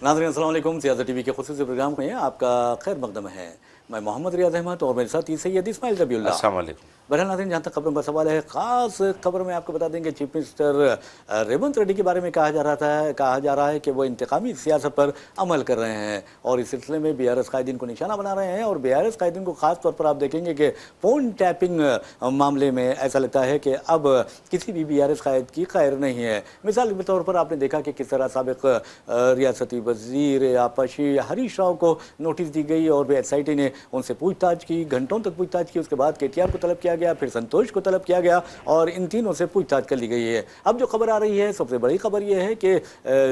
नाज़रीन अस्सलाम वालेकुम। सियासत टीवी के खुसूसी प्रोग्राम में आपका खैर मकदम है। मैं मोहम्मद रियाज अहमद और मेरे साथ सैयद इस्माइल ज़बीउल्लाह। अस्सलाम वालेकुम। बहरहाल नाज़रीन, जहाँ तक खबरों का सवाल है, ख़ास खबर में आपको बता देंगे चीफ मिनिस्टर रेवंत रेड्डी के बारे में कहा जा रहा है कि वो इंतकामी सियासत पर अमल कर रहे हैं और इस सिलसिले में BRS कायदीन को निशाना बना रहे हैं। और BRS कायदीन को ख़ास तौर पर आप देखेंगे कि फ़ोन टैपिंग मामले में ऐसा लगता है कि अब किसी भी BRS कायद की खैर नहीं है। मिसाल के तौर पर आपने देखा कि किस तरह साबिक़ रियासती वज़ीर आपाशी हरीश राव को नोटिस दी गई और SIT ने उनसे पूछताछ की, घंटों तक पूछताछ की। उसके बाद KTR को तलब किया गया, फिर संतोष को तलब किया गया और इन तीनों से पूछताछ कर ली गई है। अब जो खबर आ रही है, सबसे बड़ी खबर यह है कि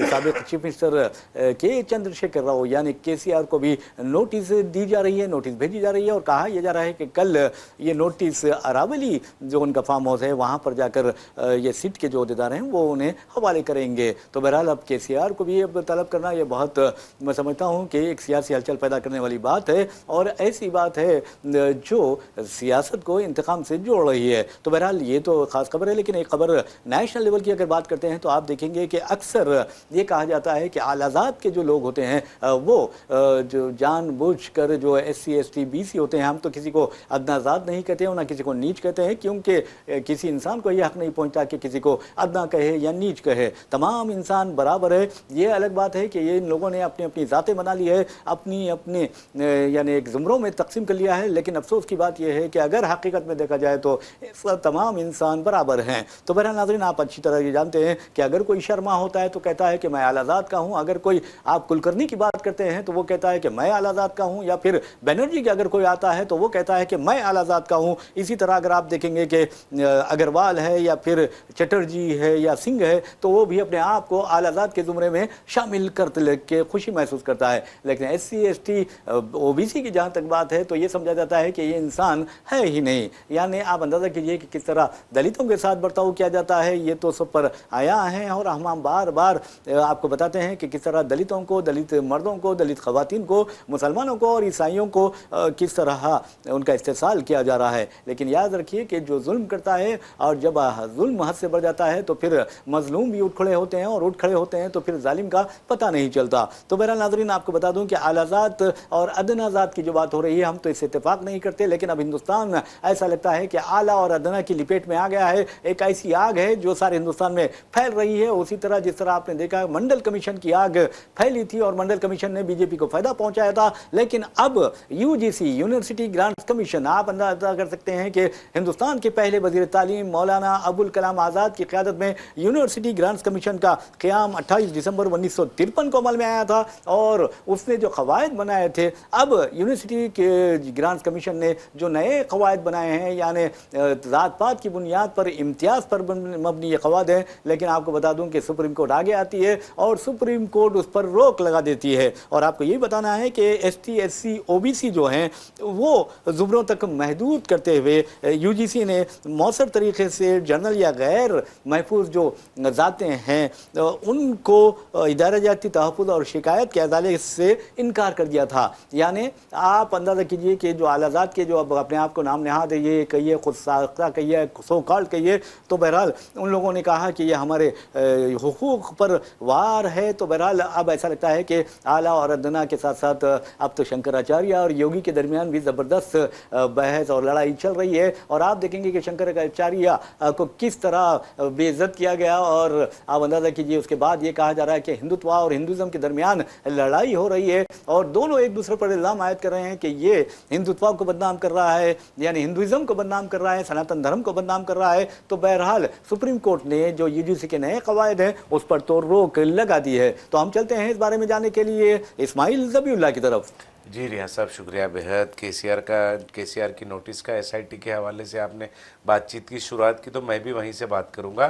साबिक़ चीफ मिनिस्टर के चंद्रशेखर राव यानी KCR को भी नोटिस दी जा रही है, नोटिस भेजी जा रही है और कहा यह जा रहा है कि कल ये नोटिस अरावली जो उनका फार्म हाउस है वहाँ पर जाकर ये सिट के जो अहदेदार हैं वो उन्हें हवाले करेंगे। तो बहरहाल अब KCR को भी अब तलब करना ये बहुत, मैं समझता हूँ कि एक सियासी हलचल पैदा करने वाली बात है और ऐसी बात है जो सियासत को इंतकाम से जोड़ रही है। तो बहरहाल ये तो खास खबर है, लेकिन एक खबर नेशनल लेवल की अगर बात करते हैं तो आप देखेंगे कि अक्सर ये कहा जाता है कि आलाजात के जो लोग होते हैं वो जो जानबूझकर जो SC ST BC होते हैं, हम तो किसी को अदनाजात नहीं कहते हैं ना किसी को नीच कहते हैं, क्योंकि किसी इंसान को यह हक नहीं पहुंचता कि किसी को अदना कहे या नीच कहे। तमाम इंसान बराबर है। ये अलग बात है कि ये इन लोगों ने अपनी अपनी ज़ातें बना ली है, अपनी अपने यानी एक ज़ुमरों में तकसीम कर लिया है। लेकिन अफसोस की बात यह है कि अगर हकीकत में देखा जाए तो तमाम इंसान बराबर हैं। तो बहरहाल नाज़रीन, आप अच्छी तरह ये जानते हैं कि अगर कोई शर्मा होता है तो कहता है कि मैं आलाजात का हूँ, अगर कोई आप कुलकर्णी की बात करते हैं तो वो कहता है कि मैं आलाजात का हूँ, या फिर बनर्जी का अगर कोई आता है तो वो कहता है कि मैं आलाजात का हूँ। इसी तरह अगर आप देखेंगे कि अग्रवाल है या फिर चटर्जी है या सिंह है तो वो भी अपने आप को आलाजात के ज़ुमरे में शामिल करते के खुशी महसूस करता है। लेकिन SC ST OBC की जहाँ तक बात है तो ये समझा जाता है कि ये इंसान है ही नहीं। यानी आप अंदाज़ा कीजिए कि किस तरह दलितों के साथ बर्ताव किया जाता है, ये तो सब पर आया है और हम बार बार आपको बताते हैं कि किस तरह दलितों को, दलित मर्दों को, दलित ख़वातीन को, मुसलमानों को और ईसाइयों को किस तरह उनका इस्तेसाल किया जा रहा है। लेकिन याद रखिए कि जो जुल्म करता है और जब जुल्म हद से बढ़ जाता है तो फिर मजलूम भी उठ खड़े होते हैं और उठ खड़े होते हैं तो फिर जालिम का पता नहीं चलता। तो बहरहाल नाज़रीन, आपको बता दूं कि आलाजात और अदनाजात की जो बात हो रही है हम तो इससे इत्तेफाक नहीं करते, लेकिन अब हिंदुस्तान ऐसा लगता है कि आला और अदना की लिपेट में आ गया है। एक ऐसी आग है जो सारे हिंदुस्तान में फैल रही है। उसी तरह जिस तरह आपने देखा मंडल कमीशन की आग फैली थी और मंडल कमीशन ने BJP को फायदा पहुंचाया था, लेकिन अब UGC यूनिवर्सिटी ग्रांट्स कमीशन, आप अंदाजा कर सकते हैं कि हिंदुस्तान के पहले वजीर तालीम मौलाना अबुल कलाम आज़ाद की क़यादत में यूनिवर्सिटी ग्रांट्स कमीशन का क़याम 28 दिसंबर 1953 को अमल में आया था और उसने जो क़वायद बनाए थे, अब यूनिवर्सिटी के ग्रांट्स कमीशन ने जो नए क़वायद बनाए हैं यानी ज़ात पात की बुनियाद पर इम्तियाज़ पर मबनी ये क़वायद हैं। लेकिन आपको बता दूं कि सुप्रीम कोर्ट आगे आती है और सुप्रीम कोर्ट उस पर रोक लगा देती है। और आपको ये बताना है कि ST SC OBC जो हैं वो ज़ुमरों तक महदूद करते हुए UGC ने मौसर तरीके से जर्नल या गैर महफूज जो ज़ातें हैं उनको इदारा जाती तहफ़्फ़ुज़ और शिकायत के अदालत से इनकार कर दिया था। यानी आप अंदाज़ा कीजिए कि जो आलाजात के जो अब अपने आप को नाम नहाद ये कहिए, खुद साख्ता कहिए, सो कॉल्ड कहिए, तो बहरहाल उन लोगों ने कहा कि ये हमारे हुकूक पर वार है। तो बहरहाल अब ऐसा लगता है कि आला और अदना के साथ साथ अब तो शंकराचार्य और योगी के दरमियान भी ज़बरदस्त बहस और लड़ाई चल रही है। और आप देखेंगे कि शंकराचार्य को किस तरह बेइज्जत किया गया और आप अंदाज़ा कीजिए उसके बाद ये कहा जा रहा है कि हिंदुत्व और हिंदुज़म के दरमियान लड़ाई हो रही है और दोनों एक दूसरे पर इल्ज़ाम आयद कर रहे हैं कि ये हिंदुत्व को बदनाम कर रहा है, यानी हिंदुइज़म को बदनाम कर रहा है, सनातन धर्म को बदनाम कर रहा है। तो बहरहाल सुप्रीम कोर्ट ने जो UGC के नए क़वायद हैं उस पर तो रोक लगा दी है। तो हम चलते हैं इस बारे में जानने के लिए इस्माइल ज़बीउल्लाह की तरफ। जी रियाज साहब, शुक्रिया बेहद। KCR की नोटिस का SIT के हवाले से आपने बातचीत की शुरुआत की तो मैं भी वहीं से बात करूंगा।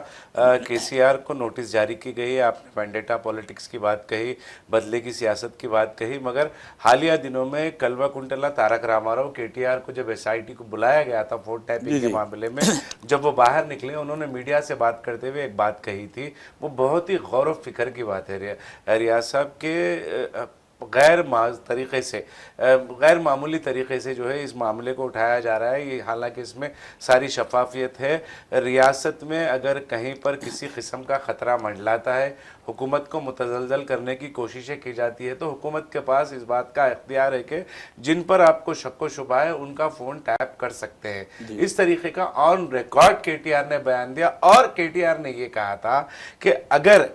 KCR को नोटिस जारी की गई है। आपने वेंडेटा पॉलिटिक्स की बात कही, बदले की सियासत की बात कही, मगर हालिया दिनों में कल्वा कुंटला तारक रामाराव KTR को जब SIT को बुलाया गया था फोन टैपिंग के मामले में, जब वो बाहर निकले उन्होंने मीडिया से बात करते हुए एक बात कही थी, वो बहुत ही गौर व फिक्र की बात है रियाज साहब के तरीके से गैर मामूली तरीके से जो है इस मामले को उठाया जा रहा है। ये हालांकि इसमें सारी शफाफियत है। रियासत में अगर कहीं पर किसी किस्म का ख़तरा मंडलाता है, हुकूमत को मुतज़लज़ल करने की कोशिशें की जाती है, तो हुकूमत के पास इस बात का इख्तियार है कि जिन पर आपको शक व शुबा है उनका फ़ोन टैप कर सकते हैं। इस तरीके का ऑन रिकॉर्ड केटीआर ने बयान दिया और केटीआर ने ये कहा था कि अगर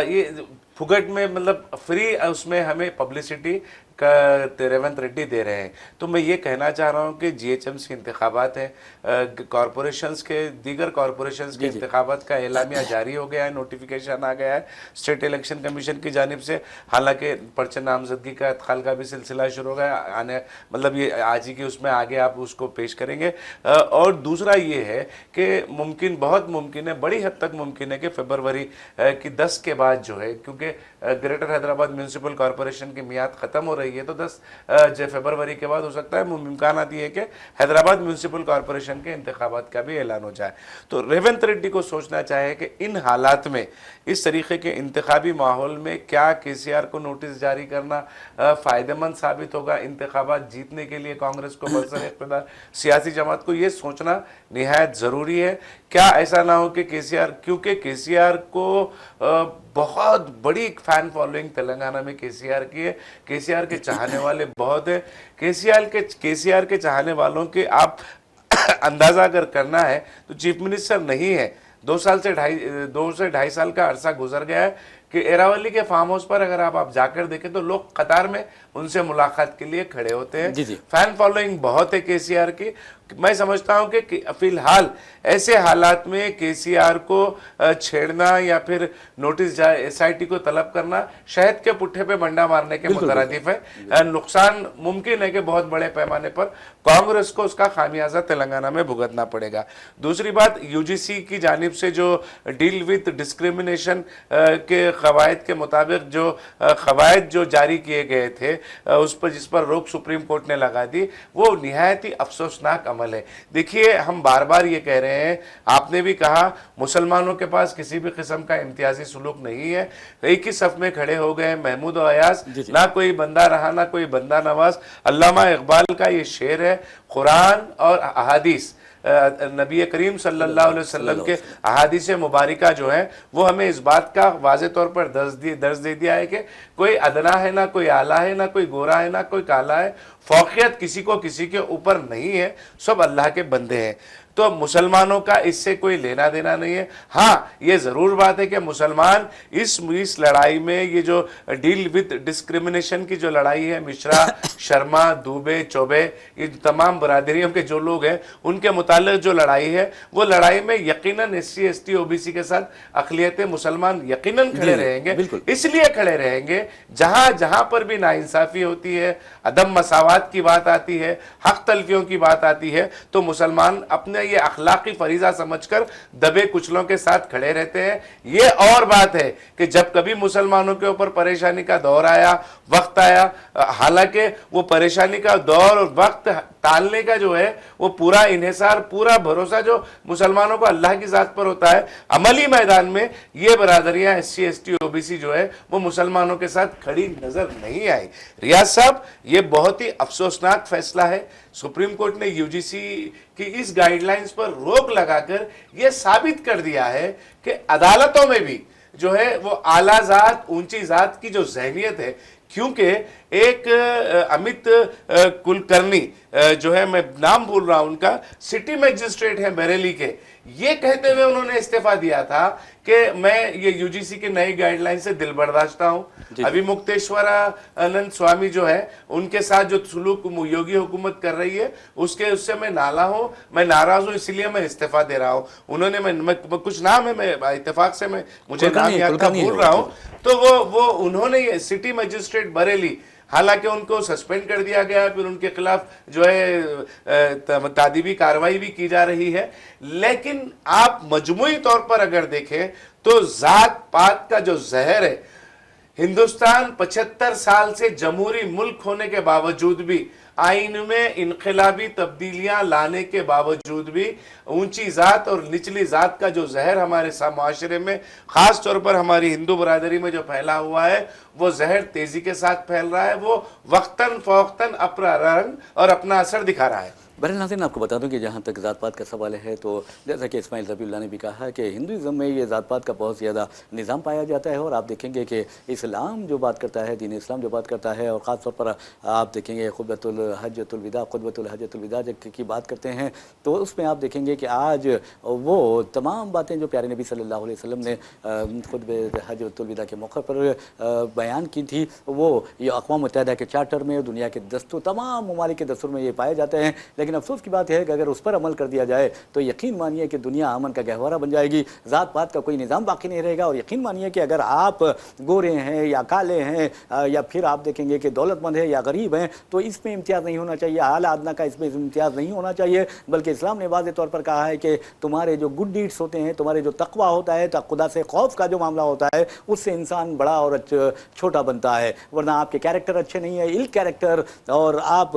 ये फुकट में मतलब फ्री उसमें हमें पब्लिसिटी का रेवंत रेड्डी दे रहे हैं, तो मैं ये कहना चाह रहा हूँ कि जीएचएमसी इंतखाबात हैं, कॉरपोरेशंस के दीगर कॉरपोरेशंस के इंतखाबात का एलामिया जारी हो गया है, नोटिफिकेशन आ गया है स्टेट इलेक्शन कमीशन की जानिब से। हालांकि पर्चे नामजदगी का अदखाल का भी सिलसिला शुरू हो गया, आने मतलब ये आज ही की उसमें आगे आप उसको पेश करेंगे। और दूसरा ये है कि मुमकिन, बहुत मुमकिन है, बड़ी हद तक मुमकिन है कि फरवरी की 10 के बाद जो है, क्योंकि ग्रेटर हैदराबाद म्यूनसिपल कॉरपोरेशन की मियाद ख़त्म हो रही है, तो 10 फरवरी के बाद हो सकता है इम्कान आती है कि हैदराबाद म्यूनसिपल कॉरपोरेशन के इंतखाबात का भी ऐलान हो जाए। तो रेवंत रेड्डी को सोचना चाहिए कि इन हालात में, इस तरीके के इंतखाबी माहौल में क्या केसीआर को नोटिस जारी करना फ़ायदेमंद साबित होगा इंतखाबात जीतने के लिए कांग्रेस को, बरसर इक़्तिदार सियासी जमात को। ये सोचना निहायत ज़रूरी है। क्या ऐसा ना हो कि केसीआर, क्योंकि केसीआर को बहुत बड़ी फैन फॉलोइंग तेलंगाना में केसीआर की है, केसीआर के चाहने वाले बहुत है। केसीआर के चाहने वालों के आप अंदाज़ा अगर करना है तो चीफ मिनिस्टर नहीं है, 2 से ढाई साल का अरसा गुजर गया है कि एरावली के फार्म हाउस पर अगर आप जाकर देखें तो लोग कतार में उनसे मुलाकात के लिए खड़े होते हैं। फैन फॉलोइंग बहुत है केसीआर की। मैं समझता हूं कि फिलहाल ऐसे हालात में केसीआर को छेड़ना या फिर नोटिस एसआईटी को तलब करना शहद के पुट्ठे पे बंडा मारने के मुतरादिफ है। नुकसान मुमकिन है कि बहुत बड़े पैमाने पर कांग्रेस को उसका खामियाजा तेलंगाना में भुगतना पड़ेगा। दूसरी बात, यूजीसी की जानिब से जो डील विद डिस्क्रिमिनेशन के कवायद के मुताबिक जो कवायद जो जारी किए गए थे, उस पर जिस पर रोक सुप्रीम कोर्ट ने लगा दी, वो निहायत ही अफसोसनाक अमल है। देखिए, हम बार बार ये कह रहे हैं, आपने भी कहा मुसलमानों के पास किसी भी किस्म का इम्तियाजी सुलूक नहीं है। एक ही सफ में खड़े हो गए महमूद और अयाज, ना कोई बंदा रहा ना कोई बंदा नवाज। अल्लामा इकबाल का ये शेर है, कुरान और अहादीस, नबी करीम सल्लल्लाहु अलैहि वसल्लम के अहादीस मुबारिका जो है वो हमें इस बात का वाज़े तौर पर दर्ज दे दिया है कि कोई अदना है, ना कोई आला है, ना कोई गोरा है, ना कोई काला है। फौकियत किसी को किसी के ऊपर नहीं है, सब अल्लाह के बंदे हैं। तो मुसलमानों का इससे कोई लेना देना नहीं है। हाँ, ये ज़रूर बात है कि मुसलमान इस लड़ाई में, ये जो डील विद डिस्क्रिमिनेशन की जो लड़ाई है, मिश्रा, शर्मा, दुबे, चौबे, ये तमाम बरादरियों के जो लोग हैं उनके मुताल्लिक जो लड़ाई है, वो लड़ाई में यकीनन SC ST OBC के साथ अक़लियत मुसलमान यकीनन खड़े रहेंगे। इसलिए खड़े रहेंगे जहाँ जहाँ पर भी नाइंसाफ़ी होती है, अदम मसावात की बात आती है, हक तलफियों की बात आती है, तो मुसलमान अपने ये अखलाकी फरीजा समझकर दबे कुचलों के साथ खड़े रहते हैं। ये और बात है कि जब कभी मुसलमानों के ऊपर परेशानी का दौर आया, वक्त आया, हालांकि वो परेशानी का दौर और वक्त टालने का जो है वो पूरा इन्हिसार, पूरा भरोसा जो मुसलमानों को अल्लाह की ज़ात पर होता है, अमली मैदान में ये बरादरियां SC ST OBC जो है वो मुसलमानों के साथ खड़ी नजर नहीं आई। रियाज साहब, ये बहुत ही अफसोसनाक फैसला है। सुप्रीम कोर्ट ने यूजीसी की इस गाइडलाइंस पर रोक लगाकर यह साबित कर दिया है कि अदालतों में भी जो है वो आला जात, ऊंची जात की जो ज़हनियत है, क्योंकि एक अमित कुलकर्णी जो है, मैं नाम भूल रहा हूं उनका, सिटी मजिस्ट्रेट है बरेली के, ये कहते हुए उन्होंने इस्तीफा दिया था कि मैं ये यूजीसी के नई गाइडलाइन से दिल बर्दाश्ता हूं। अभी मुक्तेश्वरानंद स्वामी जो है उनके साथ जो सुलूक योगी हुकूमत कर रही है उससे मैं नाराज हूं, इसलिए मैं इस्तीफा दे रहा हूं। उन्होंने मैं कुछ नाम है, मैं इत्तेफाक से मुझे नाम याद था, भूल रहा हूं। तो वो उन्होंने ये सिटी मजिस्ट्रेट बरेली, हालांकि उनको सस्पेंड कर दिया गया, फिर उनके खिलाफ जो है तादीबी कार्रवाई भी की जा रही है। लेकिन आप मजमूई तौर पर अगर देखें तो जात पात का जो जहर है, हिंदुस्तान 75 साल से जमहूरी मुल्क होने के बावजूद भी, आइन में इनकलाबी तब्दीलियां लाने के बावजूद भी ऊंची जात और निचली जात का जो जहर हमारे माशरे में, खास तौर पर हमारी हिंदू बरादरी में जो फैला हुआ है, वो जहर तेजी के साथ फैल रहा है। वो वक्तन फौक्तन अपना रंग और अपना असर दिखा रहा है। बहरहाल नाज़रीन, आपको बता दूं कि जहाँ तक ज़ात पात का सवाल है, तो जैसा कि इस्माइल ज़बीउल्लाह ने भी कहा है कि हिंदुज़म में ये ज़ात पात का बहुत ज़्यादा निज़ाम पाया जाता है। और आप देखेंगे कि इस्लाम जो बात करता है, दीन इस्लाम जो बात करता है, और ख़ास तौर पर आप देखेंगे खुतबतुल हज्जतुल विदा की बात करते हैं, तो उसमें आप देखेंगे कि आज वो तमाम बातें जो प्यारे नबी सल्लल्लाहु अलैहि वसल्लम ने खुतबे हज्जतुल विदा के मौके पर बयान की थी, वो ये अक़वाम मुत्तहिदा के चार्टर में, दुनिया के दस्तूर, तमाम ममालिक के दस्तूर में ये पाए जाते हैं। लेकिन अफसोस की बात है कि अगर उस पर अमल कर दिया जाए तो यकीन मानिए कि दुनिया अमन का गहवारा बन जाएगी, ज़ात पात का कोई निज़ाम बाकी नहीं रहेगा। और यकीन मानिए कि अगर आप गोरे हैं या काले हैं या फिर आप देखेंगे कि दौलतमंद है या गरीब हैं, तो इसमें इम्तियाज़ नहीं होना चाहिए, आला अदना का इसमें इम्तियाज़ नहीं होना चाहिए। बल्कि इस्लाम ने वाज़ेह तौर पर कहा है कि तुम्हारे जो गुड डीड्स होते हैं, तुम्हारे जो तकवा होता है, खुदा से खौफ का जो मामला होता है, उससे इंसान बड़ा और छोटा बनता है। वरना आपके कैरेक्टर अच्छे नहीं है, इल कैरेक्टर, और आप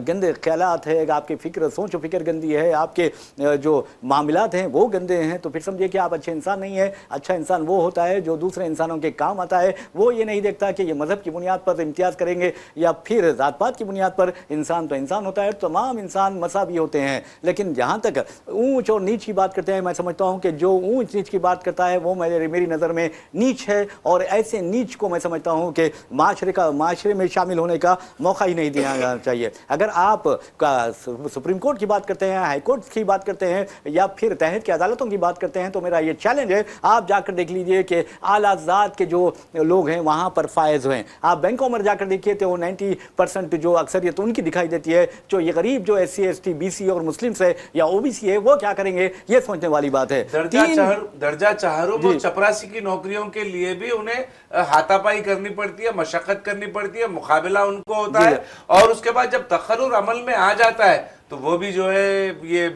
गंदे ख्यालात है, आपकी फ़िक्र, सोच और फिक्र गंदी है, आपके जो मामलात हैं वो गंदे हैं, तो फिर समझिए कि आप अच्छे इंसान नहीं है। अच्छा इंसान वो होता है जो दूसरे इंसानों के काम आता है। वो ये नहीं देखता कि ये मज़हब की बुनियाद पर इम्तियाज़ करेंगे या फिर ज़ात पात की बुनियाद पर। इंसान तो इंसान होता है, तमाम इंसान मसावी होते हैं। लेकिन जहाँ तक ऊँच और नीच की बात करते हैं, मैं समझता हूँ कि जो ऊँच नीच की बात करता है वो मेरी नज़र में नीच है। और ऐसे नीच को मैं समझता हूँ कि माशरे में शामिल होने का मौका ही नहीं दिया जाना चाहिए। अगर आप सुप्रीम कोर्ट की बात करते हैं, हाई कोर्ट की बात करते हैं, या फिर तहत की अदालतों की बात करते हैं, तो मेरा ये चैलेंज है, आप जाकर देख लीजिए कि आला ज़ात के जो लोग हैं वहाँ पर फायज हैं। आप बैंकों में जाकर देखिए तो 90% जो अक्सरियत उनकी दिखाई देती है। जो ये गरीब जो SC ST BC और मुस्लिम है या OBC है, वो क्या करेंगे, ये सोचने वाली बात है। दर्जा चाहरू वो चपरासी की नौकरियों के लिए भी उन्हें हाथापाई करनी पड़ती है, मशक्कत करनी पड़ती है, मुकाबला उनको होता है। और उसके बाद जब तखर्रुर अमल में आ जाता है तो वो भी जो है ये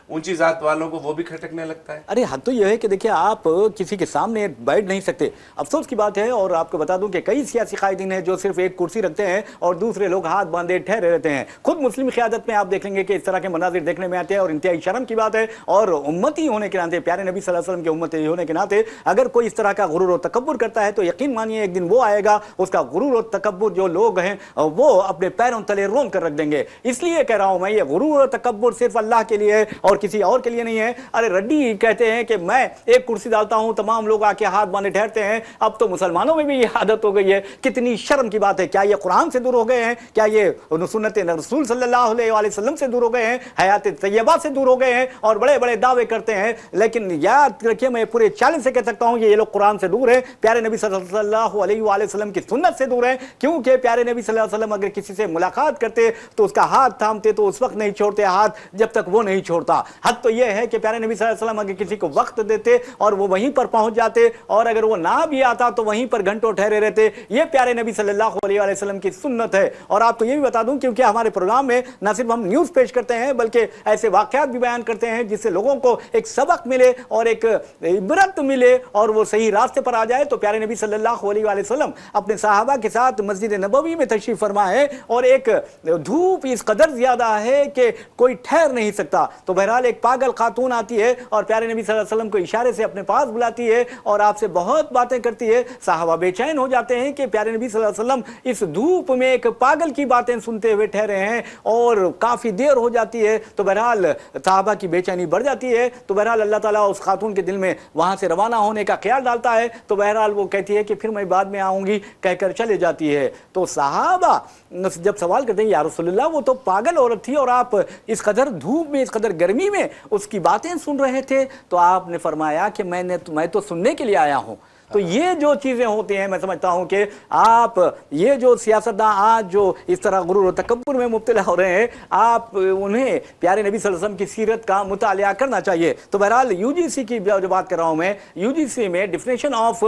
ऊंची जात वालों को वो भी खटकने लगता है। अरे हद तो यह है कि देखिए, आप किसी के सामने बैठ नहीं सकते। अफसोस की बात है। और आपको बता दूं कि कई सियासी कायदीन हैं जो सिर्फ एक कुर्सी रखते हैं और दूसरे लोग हाथ बांधे ठहरे रहते हैं। खुद मुस्लिम क़यादत में आप देख लेंगे कि इस तरह के मनाजिर देखने में आते हैं, और इंतहाई शर्म की बात है। और उम्मती होने के नाते, प्यारे नबी सल्लल्लाहु अलैहि वसल्लम के उम्मती होने के नाते, अगर कोई इस तरह का गुरूर और तकब्बुर करता है तो यकीन मानिए एक दिन वो आएगा, उसका गुरूर और तकब्बुर जो लोग हैं वो अपने पैरों तले रोन कर रख देंगे। इसलिए कह रहा हूं मैं, ये गुरूर और तकब्बुर सिर्फ अल्लाह के लिए है और किसी और के लिए नहीं है। अरे रड्डी कहते हैं कि मैं एक कुर्सी डालता हूं, तमाम लोग आके हाथ बांधे ठहरते हैं। अब तो मुसलमानों में भी ये आदत हो गई है। कितनी शर्म की बात है। क्या ये कुरान से दूर हो गए हैं? क्या ये सुन्नत रसूल सल्लल्लाहु अलैहि वसल्लम से दूर हो गए हैं? हयात तैयबा से दूर हो गए हैं? और बड़े बड़े दावे करते हैं। लेकिन याद रखिए, मैं पूरे चैलेंज से कह सकता हूं ये लोग कुरान से दूर है, प्यारे नबी सल्लल्लाहु अलैहि वसल्लम की सुन्नत से दूर है। क्योंकि प्यारे नबी सल्लल्लाहु अलैहि वसल्लम अगर किसी से मुलाकात करते तो उसका हाथ थामते, तो उस वक्त नहीं छोड़ते हाथ जब तक वो नहीं छोड़ता। हद तो यह है कि प्यारे नबी सल्लल्लाहु अलैहि वसल्लम अगर किसी को वक्त देते और वो वहीं पर पहुंच जाते, और अगर वो ना भी आता तो वहीं पर घंटों ठहरे रहते। ये प्यारे नबी सल्लल्लाहु अलैहि वसल्लम की सुन्नत है। और आपको ये भी बता दूं, क्योंकि हमारे प्रोग्राम में न सिर्फ हम न्यूज़ पेश करते हैं बल्कि ऐसे वाकयात भी बयान करते हैं जिससे लोगों को एक सबक मिले और एक इबरत मिले और वो सही रास्ते पर आ जाए। तो प्यारे नबी सल्लल्लाहु अलैहि वसल्लम अपने सहाबा के साथ मस्जिद नबवी में तशरीफ फरमा है, और एक धूप इस कदर ज्यादा है कि कोई ठहर नहीं सकता। तो बहरहाल एक पागल खातून आती है और प्यारे नबी सल्लल्लाहु अलैहि वसल्लम को इशारे से अपने पास बुलाती है और आपसे बहुत बातें करती है। साहबा बेचैन हो जाते हैं कि प्यारे नबी सल्लल्लाहु अलैहि वसल्लम इस धूप में एक पागल की बातें सुनते हुए ठहरे हैं, और काफी देर हो जाती है। तो बहरहाल साहबा की बेचैनी बढ़ जाती है। तो बहरहाल अल्लाह ताला उस खातून के दिल में वहां से रवाना होने का ख्याल डालता है। तो बहरहाल वो कहती है कि फिर मैं बाद में आऊंगी कहकर चले जाती है। तो साहबा जब सवाल करते हैं, या रसूलुल्लाह वो तो पागल औरत थी और आप इस कदर धूप में, इस कदर गर्मी में उसकी बातें सुन रहे थे। तो आपने फरमाया कि मैं तो सुनने के लिए आया हूं। तो ये जो चीजें होती हैं, मैं समझता हूं कि आप ये जो सियासतदान आज जो इस तरह गुरूर और तकब्बुर में मुब्तला हो रहे हैं, आप उन्हें प्यारे नबी सल्लल्लाहु अलैहि वसल्लम की सीरत का मुतालिया करना चाहिए। तो बहरहाल UGC की जो बात कर रहा हूं मैं, UGC में डिफिनेशन ऑफ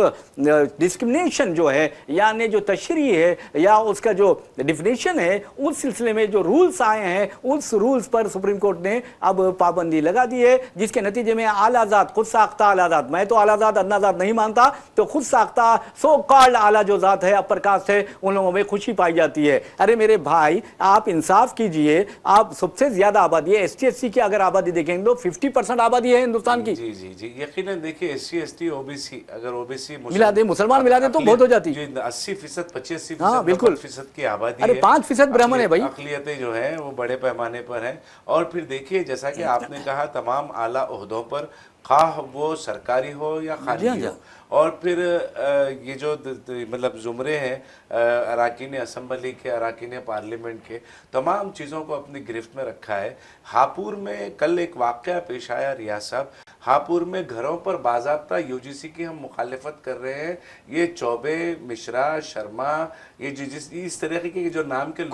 डिस्क्रिमिनेशन जो है, यानी जो तशरीह है या उसका जो डिफिनेशन है, उस सिलसिले में जो रूल्स आए हैं, उस रूल्स पर सुप्रीम कोर्ट ने अब पाबंदी लगा दी है, जिसके नतीजे में आलाजात, खुद साख्ता आलाजात, मैं तो आलाजात अन्नाजात नहीं मानता, तो खुद साख्ता सो कॉल्ड आला जो जात है, अपर कास्ट है, उन लोगों में खुशी पाई जाती है। अरे मेरे भाई, आप इंसाफ कीजिए, आप सबसे ज्यादा आबादी है ST SC की अगर आबादी देखेंगे तो 50% आबादी है हिंदुस्तान की। जी जी जी, यकीनन देखिए SC ST OBC अगर OBC मिला दे, मुसलमान मिला दे तो बहुत हो जाती। 80% 85% हाँ, बिल्कुल 90% की आबादी अरे है। 5% ब्राह्मण है भाई। अक़लियतें जो है वो बड़े पैमाने पर हैं। और फिर देखिए जैसा कि आपने कहा तमाम आला ओहदों पर, खाह वो सरकारी हो या खानगी हो, और फिर ये जो मतलब ज़ुमरे हैं अराकीन असम्बली के, अराकीन पार्लियामेंट के, तमाम चीज़ों को अपनी गिरफ्त में रखा है। हापुड़ में कल एक वाक़या पेश आया रियाज साहब, हापुड़ में घरों पर बाज़ाब्ता UGC की हम मुखालिफत कर रहे हैं। ये चौबे, मिश्रा, शर्मा, ये जिस इस तरीके के जो नाम के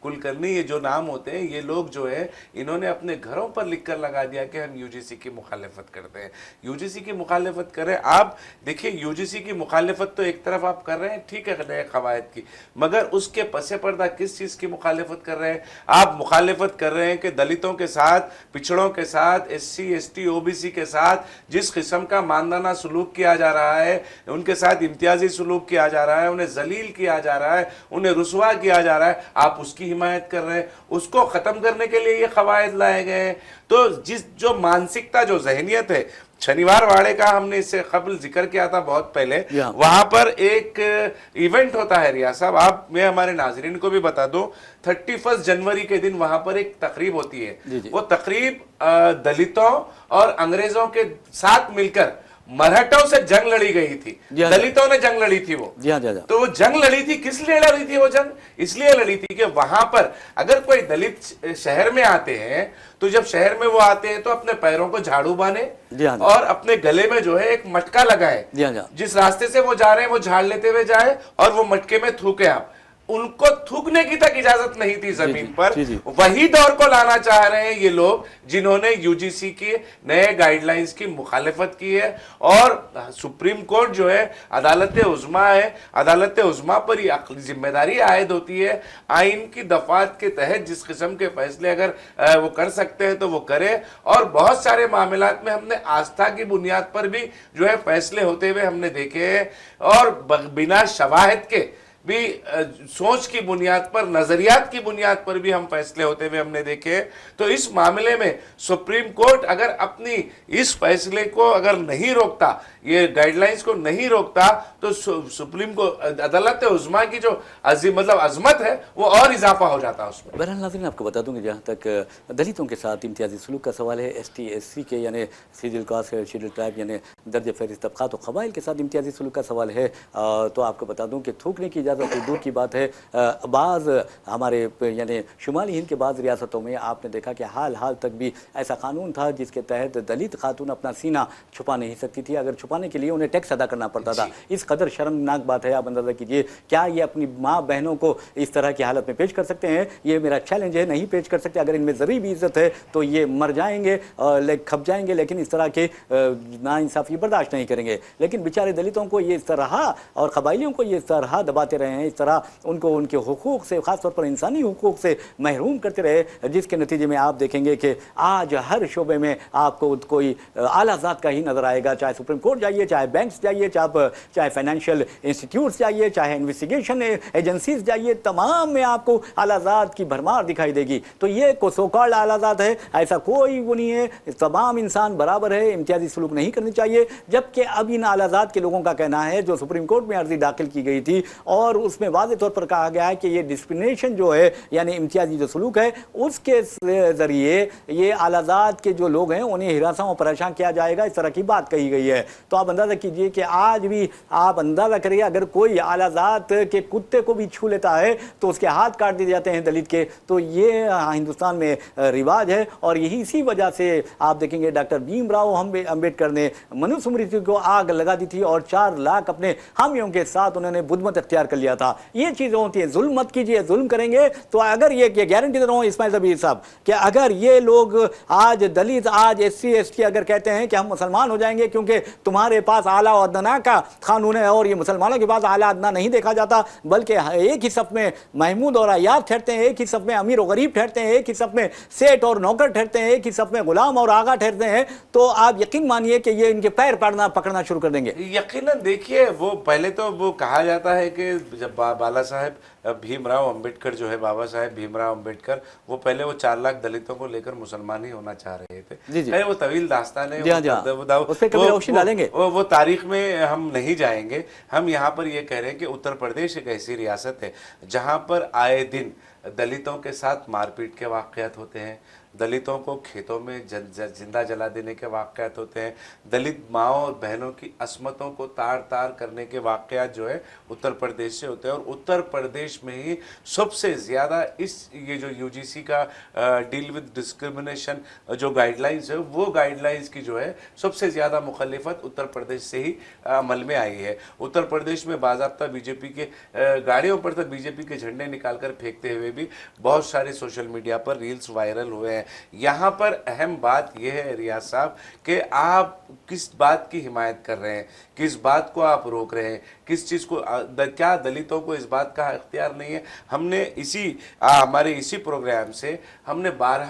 कुलकर्णी ये जो नाम होते हैं, ये लोग जो है इन्होंने अपने घरों पर लिख कर लगा दिया कि हम UGC की मुखालिफत करते हैं। UGC की मुखालिफत करें। आप देखिए UGC की मुखालिफत तो एक तरफ आप कर रहे हैं, ठीक है, नए क़वायद की, मगर उसके पसे पर्दा किस चीज़ की मुखालिफत कर रहे हैं? आप मुखालिफत कर रहे हैं कि दलितों के साथ, पिछड़ों के साथ, SC ST OBC के साथ जिस किस्म का मानदाना सलूक किया जा रहा है, उनके साथ इम्तियाजी सलूक किया जा रहा है, उन्हें जलील किया जा रहा है, उन्हें रुसवा किया जा रहा है, आप उसकी हिमायत कर रहे हैं। उसको ख़त्म करने के लिए ये क़वायद लाए गए हैं। तो जो मानसिकता, जो जहनियत है, शनिवार वाड़े का हमने इससे कबल जिक्र किया था बहुत पहले, वहां पर एक इवेंट होता है रियाज साहब, मैं हमारे नाजरीन को भी बता दूं, 31 जनवरी के दिन वहां पर एक तकरीब होती है। वो तकरीब दलितों और अंग्रेजों के साथ मिलकर मराठों से जंग लड़ी गई थी। दलितों ने जंग लड़ी थी वो। तो वो जंग लड़ी थी, किस लिए लड़ी थी वो जंग? इसलिए लड़ी थी कि वहां पर अगर कोई दलित शहर में आते हैं तो जब शहर में वो आते हैं तो अपने पैरों को झाड़ू बांधे और अपने गले में जो है एक मटका लगाए। जिस रास्ते से वो जा रहे हैं वो झाड़ लेते हुए जाए और वो मटके में थूके। आप उनको थूकने की तक इजाजत नहीं थी जमीन पर। वही दौर को लाना चाह रहे हैं ये लोग जिन्होंने UGC के नए गाइडलाइंस की मुखालिफत की है। और सुप्रीम कोर्ट जो है अदालत उज़्मा है, अदालत उज़्मा पर ही जिम्मेदारी आयद होती है। आइन की दफात के तहत जिस किस्म के फैसले अगर वो कर सकते हैं तो वो करे। और बहुत सारे मामलात में हमने आस्था की बुनियाद पर भी जो है फैसले होते हुए हमने देखे हैं, और बिना शवाहिद के भी सोच की बुनियाद पर, नजरियात की बुनियाद पर भी हम फैसले होते हुए हमने देखे। तो इस मामले में सुप्रीम कोर्ट अगर अपनी इस फैसले को अगर नहीं रोकता, ये गाइडलाइंस को नहीं रोकता, तो सुप्रीम को अदालत उज़्मा की जो मतलब अजमत है वो और इजाफा हो जाता है उसमें। बहरहाल नाज़रीन, आपको बता दूं कि जहाँ तक दलितों के साथ इम्तियाजी सलूक का सवाल है, ST SC के यानी शेड्यूल कास्ट, शेड्यूल ट्राइब यानी दर्ज फहरिस्त तबक़ात और क़बाइल के साथ इम्तियाजी सलूक का सवाल है, तो आपको बता दूं कि थूकने की इजाज़त तो दूर की बात है। बाज़ हमारे यानी शुमाली हिंद के बाज़ रियासतों में आपने देखा कि हाल तक भी ऐसा कानून था जिसके तहत दलित खातून अपना सीना छुपा नहीं सकती थी। अगर छुपाने के लिए उन्हें टैक्स अदा करना पड़ता था। इस कदर शर्मनाक बात है। आप अंदाज़ा कीजिए, क्या ये अपनी माँ बहनों को इस तरह की हालत में पेश कर सकते हैं? ये मेरा चैलेंज है, नहीं पेश कर सकते। अगर इनमें ज़री भी इज्जत है तो ये मर जाएंगे, खप जाएंगे, लेकिन इस तरह के नाइंसाफ़ी बर्दाश्त नहीं करेंगे। लेकिन बेचारे दलितों को ये इस तरह और कबाइलियों को ये इस तरह दबाते रहे हैं, इस तरह उनको उनके हुकूक से, ख़ासतौर पर इंसानी हुकूक से महरूम करते रहे, जिसके नतीजे में आप देखेंगे कि आज हर शोबे में आपको कोई आला ज़ात का ही नज़र आएगा। चाहे सुप्रीम कोर्ट जाइए, चाहे बैंक्स जाइए, चाहे फाइनेंशियल इंस्टीट्यूट्स जाइए, चाहे इन्वेस्टिगेशन एजेंसीज जाइए, तमाम में आपको आला ज़ात की भरमार दिखाई देगी। तो ये सो कॉल्ड आला ज़ात है, ऐसा कोई वो नहीं है। तमाम इंसान बराबर है, इम्तियाजी सलूक नहीं करनी चाहिए। जबकि अब इन आला ज़ात के लोगों का कहना है, जो सुप्रीम कोर्ट में अर्जी दाखिल की गई थी और उसमें वाज़ेह तौर पर कहा गया है कि ये डिस्क्रिमिनेशन जो है यानी इम्तियाजी जो सलूक है उसके ज़रिए ये आलाज़ात के जो लोग हैं उन्हें हिरासा और परेशान किया जाएगा, इस तरह की बात कही गई है। तो आप अंदाज़ा कीजिए कि आज भी आप अंदाज़ा करिए, अगर कोई आलाज़ात के कुत्ते को भी छू लेता है तो उसके हाथ काट दिए जाते हैं दलित के। तो ये हिंदुस्तान में रिवाज है। और यही इसी वजह से आप देखेंगे डॉक्टर भीमराव अम्बेडकर ने मनुस्मृति को आग लगा दी थी और 4 लाख अपने हामियों के साथ उन्होंने बुद्धमत अख्तियार कर लिया था। ये चीजें होती है, जुल्म मत कीजिए, जुल्म करेंगे तो अगर ये गारंटी दे रहा हूं इस्माइल सबीर साहब कि अगर ये लोग आज दलित, आज SC ST अगर कहते हैं कि हम मुसलमान हो जाएंगे क्योंकि तुम्हारे पास आला और अदना का कानून है और ये मुसलमानों के पास आला अदना नहीं देखा जाता, बल्कि एक ही सफ में महमूद और अय्यार ठहरते हैं, एक ही सफ में अमीर और गरीब ठहरते हैं, एक ही सफ में सेठ और नौकर ठहरते हैं, एक ही सफ में गुलाम और आगा ठहरते हैं, तो आप यकीन मानिए कि ये इनके पैर पकड़ना शुरू कर देंगे। यकीनन देखिए, वो पहले तो वो कहा जाता है कि जब बाला साहेब भीमराव अंबेडकर जो है, बाबा साहेब भीमराव अंबेडकर, वो पहले वो 4 लाख दलितों को लेकर मुसलमान ही होना चाह रहे थे। वो तवील दास्तान है, वो तारीख में हम नहीं जाएंगे। हम यहाँ पर ये कह रहे हैं कि उत्तर प्रदेश एक ऐसी रियासत है जहाँ पर आए दिन दलितों के साथ मारपीट के वाक़यात होते हैं, दलितों को खेतों में जिंदा जला देने के वाक़यात होते हैं, दलित माओं और बहनों की असमतों को तार तार करने के वाक़यात जो है उत्तर प्रदेश से होते हैं। और उत्तर प्रदेश में ही सबसे ज़्यादा ये जो UGC का डील विद डिस्क्रिमिनेशन जो गाइडलाइंस है, वो गाइडलाइंस की जो है सबसे ज़्यादा मुखालिफत उत्तर प्रदेश से ही अमल में आई है। उत्तर प्रदेश में बाज़ाब्ता बीजेपी के गाड़ियों पर तक बीजेपी के झंडे निकाल कर फेंकते हुए भी बहुत सारे सोशल मीडिया पर रील्स वायरल हुए हैं। यहाँ पर अहम बात यह है रियाज साहब कि आप किस बात की हिमायत कर रहे हैं, किस बात को आप रोक रहे हैं, किस चीज़ को क्या दलितों को इस बात का इख्तियार नहीं है। हमने हमारे इसी प्रोग्राम से हमने 12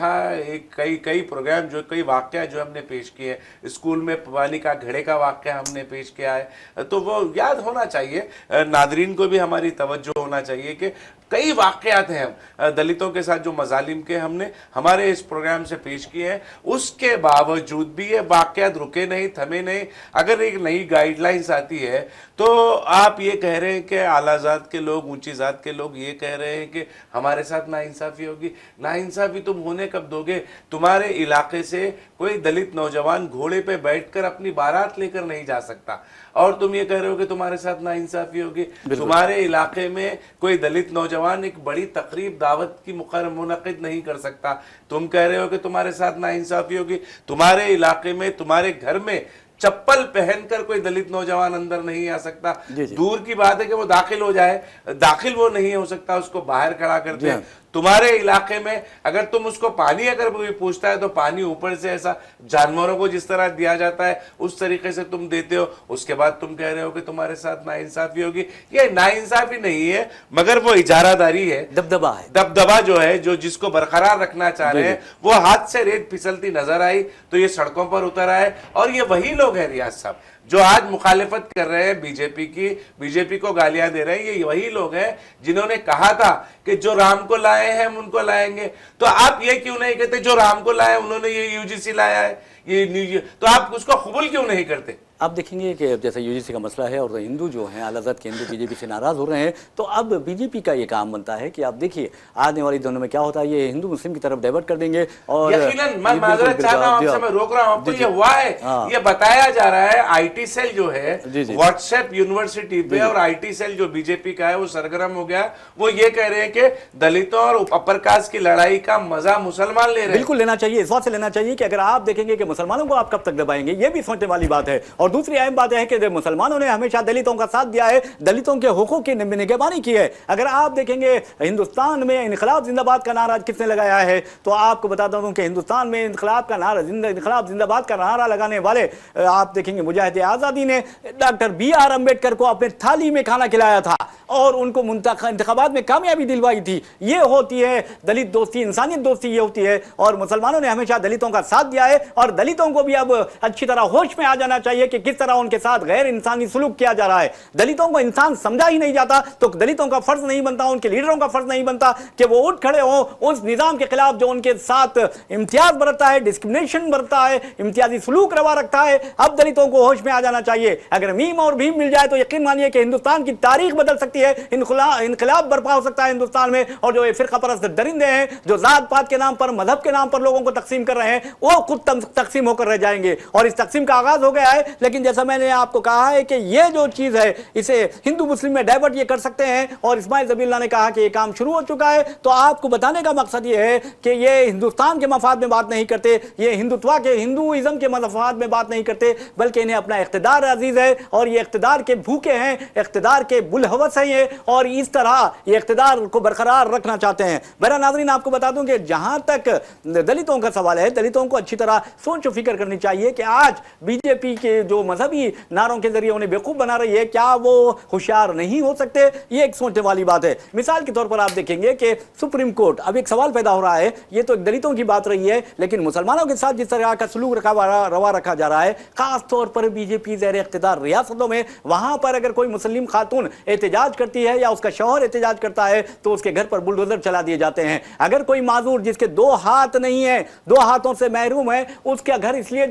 कई प्रोग्राम जो कई वाक़या जो हमने पेश किए, स्कूल में पानी का घड़े का वाक़या हमने पेश किया है, तो वो याद होना चाहिए, नादरीन को भी हमारी तवज्जो होना चाहिए कि कई वाक़यात हैं हम दलितों के साथ जो मजालिम के हमने हमारे इस प्रोग्राम से पेश किए हैं। उसके बावजूद भी ये वाक़यात रुके नहीं, थमे नहीं। अगर एक नई गाइडलाइंस आती है तो आप ये कह रहे हैं कि आला ज़ात के लोग, ऊंची ज़ात के लोग ये कह रहे हैं कि हमारे साथ नाइंसाफ़ी होगी। नाइंसाफ़ी तुम होने कब दोगे? तुम्हारे इलाके से कोई दलित नौजवान घोड़े पे बैठकर अपनी बारात लेकर नहीं जा सकता और तुम ये कह रहे हो कि तुम्हारे साथ नाइंसाफ़ी होगी। तुम्हारे इलाके में कोई दलित नौजवान एक बड़ी तकरीब दावत की मुनक़िद नहीं कर सकता, तुम कह रहे हो कि तुम्हारे साथ नाइंसाफ़ी होगी। तुम्हारे इलाके में, तुम्हारे घर में चप्पल पहनकर कोई दलित नौजवान अंदर नहीं आ सकता। दूर की बात है कि वो दाखिल हो जाए, दाखिल वो नहीं हो सकता, उसको बाहर खड़ा करते हैं। तुम्हारे इलाके में अगर तुम उसको पानी अगर कोई पूछता है तो पानी ऊपर से ऐसा जानवरों को जिस तरह दिया जाता है उस तरीके से तुम देते हो। उसके बाद तुम कह रहे हो कि तुम्हारे साथ नाइंसाफ़ी होगी। ये नाइंसाफ़ी नहीं है मगर वो इजारादारी है, दबदबा है। दबदबा जो है, जो जिसको बरकरार रखना चाह रहे हैं, वो हाथ से रेत फिसलती नजर आई तो ये सड़कों पर उतर आए। और ये वही लोग हैं रियाज साहब जो आज मुखालिफत कर रहे हैं बीजेपी को गालियां दे रहे हैं। ये वही लोग हैं जिन्होंने कहा था कि जो राम को लाए हैं हम उनको लाएंगे। तो आप ये क्यों नहीं कहते जो राम को लाए उन्होंने ये UGC लाया है, ये तो आप उसको कबूल क्यों नहीं करते? आप देखेंगे कि जैसे UGC का मसला है और हिंदू जो हैं, आला ज़ात के हिंदू बीजेपी से नाराज़ हो रहे हैं, तो अब बीजेपी का ये काम बनता है कि आप देखिए आने वाली दिनों में क्या होता है, ये हिंदू मुस्लिम की तरफ डाइवर्ट कर देंगे। और यकीनन मैं माजरत चाह रहा हूं, मैं रोक रहा हूं, तो ये हुआ है, ये बताया जा रहा है। IT सेल जो है व्हाट्सएप यूनिवर्सिटी पे और IT सेल जो बीजेपी का है वो सरगर्म हो गया। वो ये कह रहे हैं कि दलितों और अपर कास्ट की लड़ाई का मजा मुसलमान ले रहे हैं। बिल्कुल लेना चाहिए, इस बात से लेना चाहिए कि अगर आप देखेंगे कि मुसलमानों को आप कब तक दबाएंगे, ये भी सोचने वाली बात है। और दूसरी अहम बात है कि मुसलमानों ने हमेशा दलितों का साथ दिया है, दलितों के हुकूक की निगरानी की है। अगर आप देखेंगे हिंदुस्तान में इनकलाब जिंदाबाद का नारा किसने लगाया है, तो आपको बताता हूं कि हिंदुस्तान में इनकलाब जिंदाबाद का नारा लगाने वाले आप देखेंगे मुजाहिद आज़ादी ने डॉक्टर BR अम्बेडकर को अपने थाली में खाना खिलाया था और उनको इंतखाबात में कामयाबी दिलवाई थी। ये होती है दलित दोस्ती, इंसानियत दोस्ती ये होती है। और मुसलमानों ने हमेशा दलितों का साथ दिया है और दलितों को भी अब अच्छी तरह होश में आ जाना चाहिए कि किस तरह उनके साथ गैर इंसानी सुलूक किया जा रहा है। दलितों को इंसान समझा ही नहीं जाता तो दलितों का फर्ज नहीं बनता, उनके लीडरों का फर्ज नहीं बनता कि वो उठ खड़े हो उस निजाम के खिलाफ जो उनके साथ इम्तियाज बरतता है, डिस्क्रिमिनेशन बरतता है, इम्तियाजी सुलूक रवा रखता है। अब दलितों को होश में आ जाना चाहिए। अगर मीम और भीम मिल जाए तो यकीन मानिए कि हिंदुस्तान की तारीख बदल सकती है, इनकलाब बर्पा हो सकता है हिंदुस्तान में। और जो फिरका परस्त दरिंदे हैं जो जात पात के नाम पर, मजहब के नाम पर लोगों को तकसीम कर रहे हैं, वो खुद तकसीम होकर रह जाएंगे। और इस तकसीम का आगाज हो गया है लेकिन जैसा मैंने आपको कहा है कि ये जो चीज है इसे हिंदू मुस्लिम में डाइवर्ट ये कर सकते हैं, और इस्माइल ज़बीहुल्लाह ने कहा कि ये काम शुरू हो चुका है। तो आपको बताने का मकसद ये है कि ये हिंदुस्तान के मफाद में बात नहीं करते, ये हिंदुत्व के हिंदुइज्म के मफाद में बात नहीं करते, बल्कि इन्हें अपना इख्तिदार अजीज है और ये इख्तिदार के भूखे हैं, इख्तिदार के बुलहवस हैं ये, और इस तरह ये इख्तिदार को बरकरार रखना चाहते हैं। बहरहाल नाज़रीन, आपको बता दूं कि जहां तक दलितों का सवाल है, दलितों को अच्छी तरह सोच फिक्र करनी चाहिए कि आज बीजेपी के जो मजहबी नारों के जरिए उन्हें बेवकूफ बना रही है, क्या वो होशियार नहीं हो सकते? ये एक सोचने वाली बात है। मिसाल के तौर पर आप देखेंगे कि सुप्रीम कोर्ट, अब एक सवाल पैदा हो रहा है, ये तो दलितों की बात रही है, लेकिन मुसलमानों के साथ जिस तरह का सलूक रवा रखा जा रहा है, खास तौर पर बीजेपी ज़ेर इख्तिदार रियासतों में, वहां पर अगर कोई मुस्लिम खातून एहतजाज करती है या उसका शौहर एहतजाज करता है तो उसके घर पर बुलडोजर चला दिए जाते हैं। अगर कोई माजूर जिसके दो हाथ नहीं है, दो हाथों से महरूम है, उसका घर इसलिए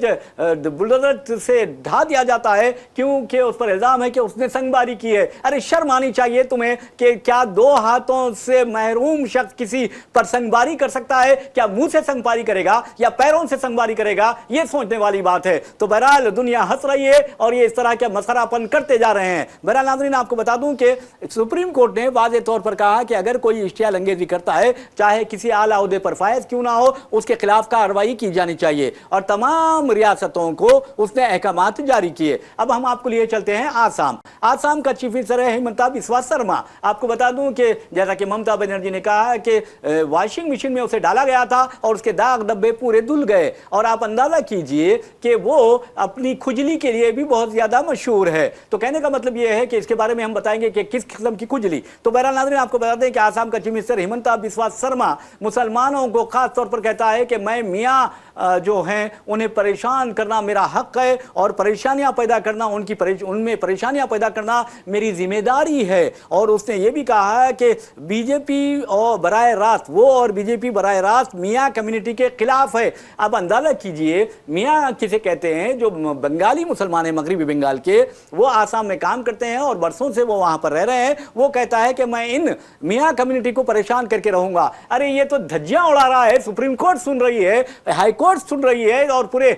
बुलडोजर से ढा दिया जाता है क्योंकि उस पर इल्जाम है कि उसने संगबारी की है। अरे शर्म आनी चाहिए तुम्हें कि क्या दो हाथों से महरूम शख्स किसी पर संगबारी कर सकता है? क्या मुंह से संगबारी करेगा या पैरों से संगबारी करेगा? यह सोचने वाली बात है। तो बहरहाल दुनिया हंस रही है और ये इस तरह के मसखरापन करते जा रहे हैं। बहरहाल नाज़रीन, आपको बता दूं कि सुप्रीम कोर्ट ने वाज़े तौर पर कहा कि अगर कोई इश्तियाल अंगेजी करता है, चाहे किसी आला ओहदे पर फायज क्यों ना हो, उसके खिलाफ कार्रवाई की जानी चाहिए, और तमाम रियासतों को उसने अहकामात जारी किए। अब हम आपको लिए चलते हैं आसाम। आसाम का चीफ मिनिस्टर है हिमंता बिस्वा शर्मा। आपको बता दूं कि जैसा कि ममता बनर्जी ने कहा कि वॉशिंग मशीन में उसे डाला गया था और उसके दाग धब्बे पूरे धुल गए, और आप अंदाजा कीजिए कि वो अपनी खुजली के लिए भी बहुत ज्यादा मशहूर है। तो कहने का मतलब यह है कि इसके बारे में हम बताएंगे कि किस किस्म की खुजली। तो बहरहाल नाज़रीन, आपको बता दें कि आसाम का चीफ मिनिस्टर हिमंता बिस्वा शर्मा मुसलमानों को खास तौर पर कहता है कि मैं मियाँ जो हैं उन्हें परेशान करना मेरा हक है, और परेशानियां पैदा करना उनमें परेशानियां पैदा करना मेरी जिम्मेदारी है। और उसने ये भी कहा है कि बीजेपी और बराह रास्त बीजेपी बराह रास्त मियाँ कम्युनिटी के खिलाफ है। अब अंदाजा कीजिए मियाँ किसे कहते हैं? जो बंगाली मुसलमान है मगरबी बंगाल के, वो आसाम में काम करते हैं और बरसों से वो वहां पर रह रहे हैं। वो कहता है कि मैं इन मियाँ कम्युनिटी को परेशान करके रहूंगा। अरे ये तो धज्जियां उड़ा रहा है, सुप्रीम कोर्ट सुन रही है, हाई कोर्ट सुन रही है, और पूरे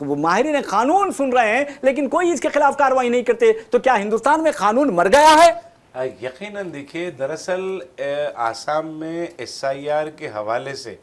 माहिरीन कानून सुन रहे हैं, लेकिन कोई इसके खिलाफ कार्रवाई नहीं करते। तो क्या हिंदुस्तान में कानून मर गया है? यकीनन देखिए, दरअसल आसाम में SIR के हवाले से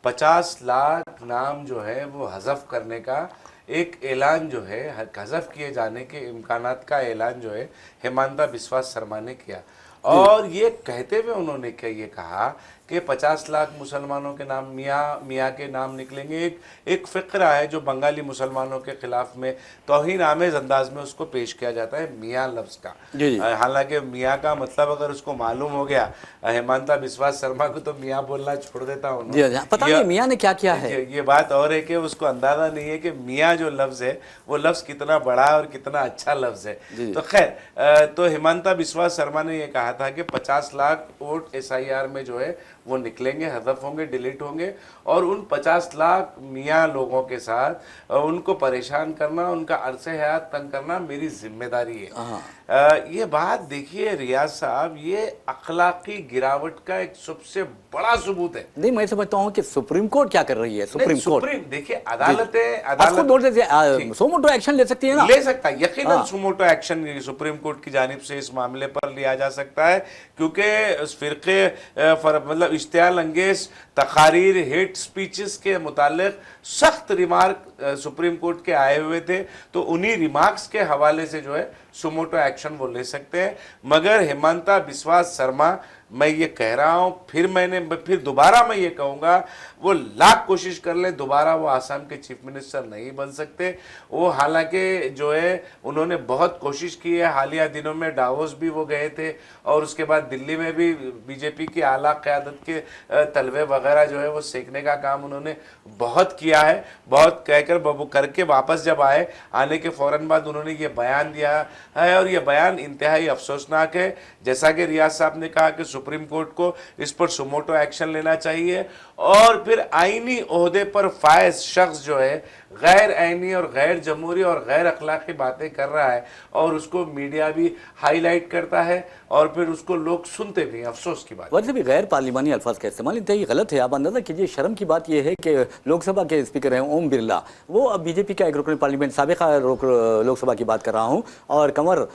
50 लाख नाम जो है वो हज़फ करने का एक ऐलान जो है, हज़फ किए जाने के इम्कानात का ऐलान जो है हिमंता बिस्वा शर्मा ने किया। और ये कहते हुए उन्होंने क्या ये कहा कि 50 लाख मुसलमानों के नाम मियाँ के नाम निकलेंगे। एक फ़िक्रा है जो बंगाली मुसलमानों के खिलाफ में तौहीन आमेज़ अंदाज में उसको पेश किया जाता है मियाँ लफ्ज़ का। हालांकि मियाँ का मतलब अगर उसको मालूम हो गया, हिमंता बिस्वा शर्मा को तो मियाँ बोलना छोड़ देता हूँ। पता नहीं मियाँ ने क्या किया है। ये बात और है कि उसको अंदाज़ा नहीं है कि मियाँ जो लफ्ज़ है वो लफ्ज़ कितना बड़ा और कितना अच्छा लफ्ज़ है। तो खैर, तो हिमंता बिस्वा शर्मा ने यह कहा था कि 50 लाख वोट SIR में जो है वो निकलेंगे, हज़फ होंगे, डिलीट होंगे, और उन 50 लाख मियाँ लोगों के साथ उनको परेशान करना, उनका अरसे हयात तंग करना मेरी जिम्मेदारी है। ये बात देखिए रियाज साहब, ये अखलाकी गिरावट का एक सबसे बड़ा सबूत है। नहीं, मैं समझता हूँ कि सुप्रीम कोर्ट क्या कर रही है। सुप्रीम कोर्ट देखिए, अदालत सुमोटो एक्शन ले सकती है ना? ले सकता है, यकीनन सुमोटो एक्शन सुप्रीम कोर्ट की जानिब से इस मामले पर लिया जा सकता है, क्योंकि उस फिरके मतलब इश्तियाल अंगेज तकारीर, हेट स्पीचेस के मुतालिक सख्त रिमार्क सुप्रीम कोर्ट के आए हुए थे। तो उन्हीं रिमार्क्स के हवाले से जो है सुमोटो एक्शन वो ले सकते हैं। मगर हिमंता बिस्वा शर्मा, मैं ये कह रहा हूँ, फिर दोबारा मैं ये कहूँगा, वो लाख कोशिश कर ले, दोबारा वो आसाम के चीफ मिनिस्टर नहीं बन सकते। वो हालांकि जो है उन्होंने बहुत कोशिश की है, हालिया दिनों में डावोस भी वो गए थे, और उसके बाद दिल्ली में भी बीजेपी की आला क़यादत के तलवे वगैरह जो है वो सेकने का काम उन्होंने बहुत किया है। बहुत कहकर वो करके वापस जब आने के फ़ौरन बाद उन्होंने ये बयान दिया है, और ये बयान इंतहाई अफसोसनाक है। जैसा कि रियाज साहब ने कहा कि सुप्रीम कोर्ट को इस पर सुमोटो एक्शन लेना चाहिए और फिर आईनी ओहदे पर फायज शख्स जो है गैर आईनी और गैर जमहूरी और गैर अखलाकी बातें कर रहा है और उसको मीडिया भी हाईलाइट करता है और फिर उसको लोग सुनते भी हैं। अफसोस की बात। वैसे भी गैर पार्लिमानी अल्फाज का इस्तेमाल इंतहाई गलत है। आप अंदाजा कीजिए, शर्म की बात यह है कि लोकसभा के स्पीकर हैं ओम बिरला, वो अब बीजेपी का एक रुकन पार्लियामेंट साबिका लोकसभा की बात कर रहा हूँ, और कंवर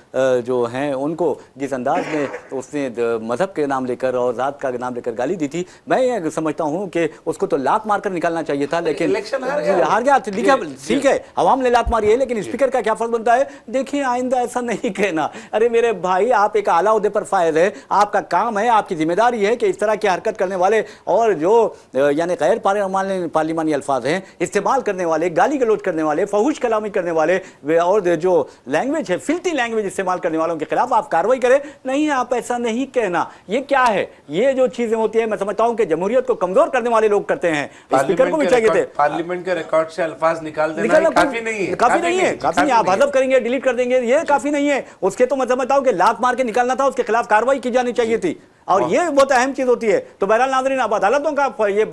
जो हैं उनको जिस अंदाज में उसने मजहब के नाम लेकर और जात का नाम लेकर गाली दी थी, मैं ये समझता हूँ कि उसको तो लात मारकर निकालना चाहिए था, लेकिन इलेक्शन हार गया। ठीक है, अवाम ने लात मारी है, लेकिन स्पीकर का क्या फर्ज बनता है? देखिए आइंदा ऐसा नहीं कहना। अरे मेरे भाई, आप एक आला ओहदे पर फायज है, आपका काम है, आपकी जिम्मेदारी है कि इस तरह की हरकत करने वाले और जो यानी गैर पार्लिमानी अल्फाज हैं इस्तेमाल करने वाले, गाली गलौज करने वाले, फहुश कलामी करने वाले और जो लैंग्वेज है, फिल्थी लैंग्वेज इस्तेमाल करने वालों के खिलाफ आप कार्रवाई करें। नहीं, आप ऐसा नहीं कहना। ये क्या है? ये जो चीजें होती है, मैं समझता हूं कि जमहूरियत को कमजोर करने वाले लोग करते हैं। स्पीकर को भी चाहिए थे पार्लियामेंट के रिकॉर्ड से अल्फाज निकाल देना काफी नहीं है। काफी नहीं है। आप हज़फ करेंगे, डिलीट कर देंगे, ये काफी नहीं है। उसके तो मैं समझता हूं कि लात मार के निकालना था, उसके खिलाफ कार्रवाई की जानी चाहिए थी, और ये बहुत अहम चीज होती है। तो बहरहाल नाज़रीन, अब अदालतों का ये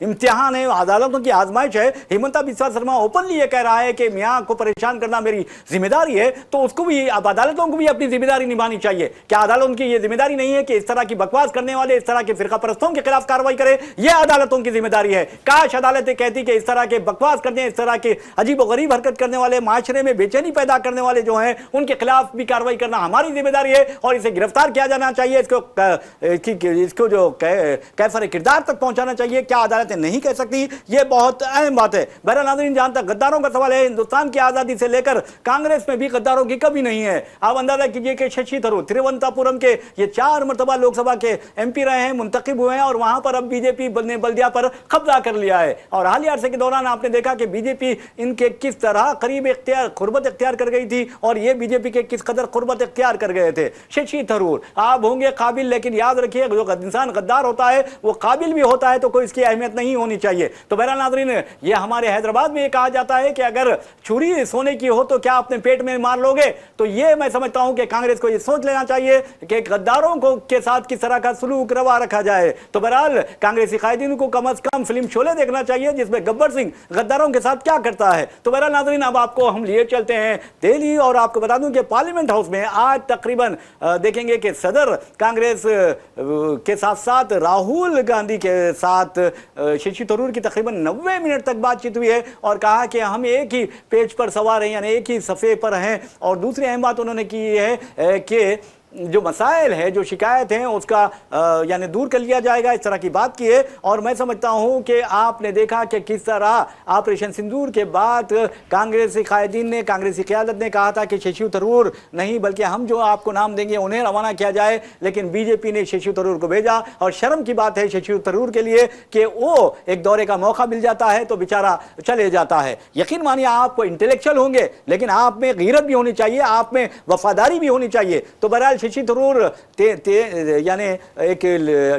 इम्तिहान है, अदालतों की आजमाइश है। हिमंता बिस्वा शर्मा ओपनली ये कह रहा है कि मियाँ को परेशान करना मेरी जिम्मेदारी है, तो उसको भी, अब अदालतों को भी अपनी जिम्मेदारी निभानी चाहिए। क्या अदालतों की ये जिम्मेदारी नहीं है कि इस तरह की बकवास करने वाले, इस तरह के फिरका परस्तों के खिलाफ कार्रवाई करे? यह अदालतों की जिम्मेदारी है। काश अदालतें कहती कि इस तरह के बकवास करने, इस तरह के अजीब और गरीब हरकत करने वाले, माशरे में बेचैनी पैदा करने वाले जो हैं, उनके खिलाफ भी कार्रवाई करना हमारी जिम्मेदारी है और इसे गिरफ्तार किया जाना चाहिए। इसको जो कैफर किरदार तक पहुंचाना चाहिए। क्या अदालतें नहीं कह सकती? यह बहुत अहम बात है। बहरहाल नाज़रीन, जहां तक गद्दारों का सवाल है, हिंदुस्तान की आजादी से लेकर कांग्रेस में भी गद्दारों की कमी नहीं है। आप अंदाजा कीजिए कि शशि थरूर तिरुवनंतपुरम के ये 4 मरतबा लोकसभा के एमपी रहे हैं, मुंतखब हुए हैं, और वहां पर अब बीजेपी ने बल्दिया पर कब्जा कर लिया है। और हालिया अरसे के दौरान आपने देखा कि बीजेपी इनके किस तरह करीब कुर्बत इख्तियार कर गई थी, और ये बीजेपी के किस कदर कुर्बत इख्तियार कर गए थे। शशि थरूर आप होंगे काबिल, लेकिन याद रखिए जो इंसान गद्दार होता है वो काबिल भी होता है, तो कोई इसकी अहमियत नहीं होनी चाहिए। तो बहरहाल नाज़रीन, ये हमारे हैदराबाद में ये कहा जाता है कि अगर छुरी सोने की हो तो क्या अपने पेट में मार लोगे? तो ये मैं समझता हूं कि कांग्रेस को ये सोच लेना चाहिए कि गद्दारों को के साथ किस तरह का सलूक रवा रखा जाए। तो बहरहाल कांग्रेसी कायदीन को कम अज कम फिल्म शोले देखना चाहिए, जिसमें गब्बर सिंह गद्दारों के साथ क्या करता है। तो बहरहाल नाज़रीन, अब आपको हम लिए चलते हैं दिल्ली, और आपको बता दूं कि पार्लियामेंट हाउस में आज तकरीबन देखेंगे कि सदर कांग्रेस के साथ साथ राहुल गांधी के साथ शशि थरूर की तकरीबन 90 मिनट तक बातचीत हुई है, और कहा कि हम एक ही पेज पर सवार हैं, यानी एक ही सफ़े पर हैं। और दूसरी अहम बात उन्होंने की है कि जो मसाइल है, जो शिकायत हैं, उसका यानी दूर कर लिया जाएगा, इस तरह की बात की है। और मैं समझता हूं कि आपने देखा कि किस तरह ऑपरेशन सिंदूर के बाद कांग्रेसी कायदीन ने, कांग्रेसी क़यादत ने कहा था कि शशि थरूर नहीं, बल्कि हम जो आपको नाम देंगे उन्हें रवाना किया जाए, लेकिन बीजेपी ने शशि थरूर को भेजा। और शर्म की बात है शशि थरूर के लिए कि वो एक दौरे का मौका मिल जाता है तो बेचारा चले जाता है। यकीन मानिए, आप इंटेलेक्चुअल होंगे, लेकिन आप में गीरत भी होनी चाहिए, आप में वफादारी भी होनी चाहिए। तो बहरहाल शशि थरूर यानी एक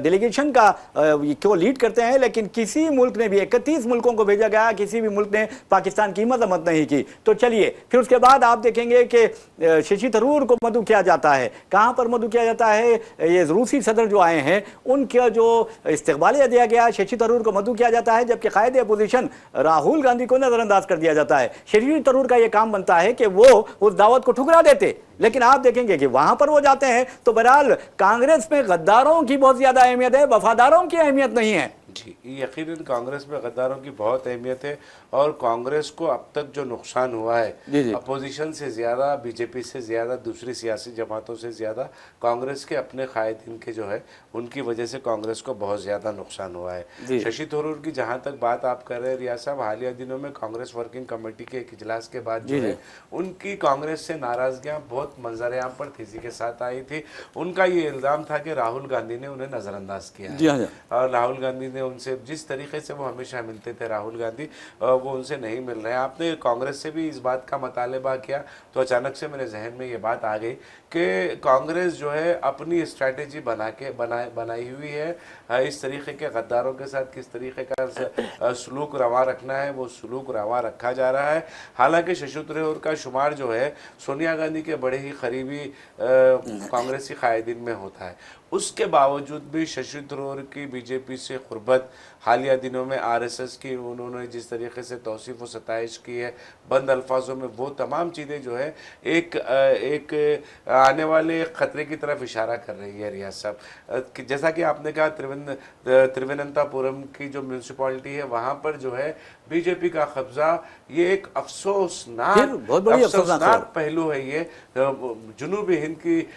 डेलीगेशन का को लीड करते हैं, लेकिन किसी मुल्क ने भी 31 मुल्कों को भेजा गया, किसी भी मुल्क ने पाकिस्तान की मजम्मत नहीं की। तो चलिए, फिर उसके बाद आप देखेंगे कि शशि थरूर को मदऊ किया जाता है। कहां पर मदऊ किया जाता है? ये रूसी सदर जो आए हैं उनका जो इस्तकबाल दिया गया, शशि थरूर को मदऊ किया जाता है, जबकि कायदे अपोजिशन राहुल गांधी को नजरअंदाज कर दिया जाता है। शशि थरूर का यह काम बनता है कि वो उस दावत को ठुकरा देते, लेकिन आप देखेंगे कि वहां पर वो जाते हैं। तो बहरहाल कांग्रेस में गद्दारों की बहुत ज्यादा अहमियत है, वफादारों की अहमियत नहीं है। जी, यकीनन कांग्रेस में गद्दारों की बहुत अहमियत है, और कांग्रेस को अब तक जो नुकसान हुआ है अपोजिशन से ज़्यादा, बीजेपी से ज़्यादा, दूसरी सियासी जमातों से ज़्यादा कांग्रेस के अपने कायदीन के जो है उनकी वजह से कांग्रेस को बहुत ज़्यादा नुकसान हुआ है। शशि थरूर की जहाँ तक बात आप कर रहे हैं रियाज साहब, हालिया दिनों में कांग्रेस वर्किंग कमेटी के एक इजलास के बाद जो है उनकी कांग्रेस से नाराज़गियाँ बहुत मंजर-ए-आम पर तेज़ी के साथ आई थी। उनका ये इल्ज़ाम था कि राहुल गांधी ने उन्हें नज़रअंदाज किया है, और राहुल गांधी ने उनसे जिस तरीके से वो हमेशा मिलते थे, राहुल गांधी वो उनसे नहीं मिल रहे हैं। आपने कांग्रेस से भी इस बात का मुतालबा किया तो अचानक से मेरे जहन में ये बात आ गई कि कांग्रेस जो है अपनी स्ट्रैटेजी बनाई हुई है, इस तरीके के गद्दारों के साथ किस तरीके का सलूक रवा रखना है, वो सलूक रवा रखा जा रहा है। हालांकि शशि थरूर का शुमार जो है सोनिया गांधी के बड़े ही करीबी कांग्रेसी कायदीन में होता है। उसके बावजूद भी शशि थरूर की बीजेपी से क़ुर्बत, हालिया दिनों में आरएसएस की उन्होंने जिस तरीके से तौसीफ़ व सताइश की है बंद अल्फाजों में, वो तमाम चीज़ें जो है एक आने वाले ख़तरे की तरफ इशारा कर रही है रियाज साहब। जैसा कि आपने कहा तिरुवनंतपुरम की जो म्यूनसिपालिटी है वहाँ पर जो है बीजेपी का कब्जा, ये एक बहुत बड़ी अफसोसनाक पहलू है। ये जुनूबी हिंद की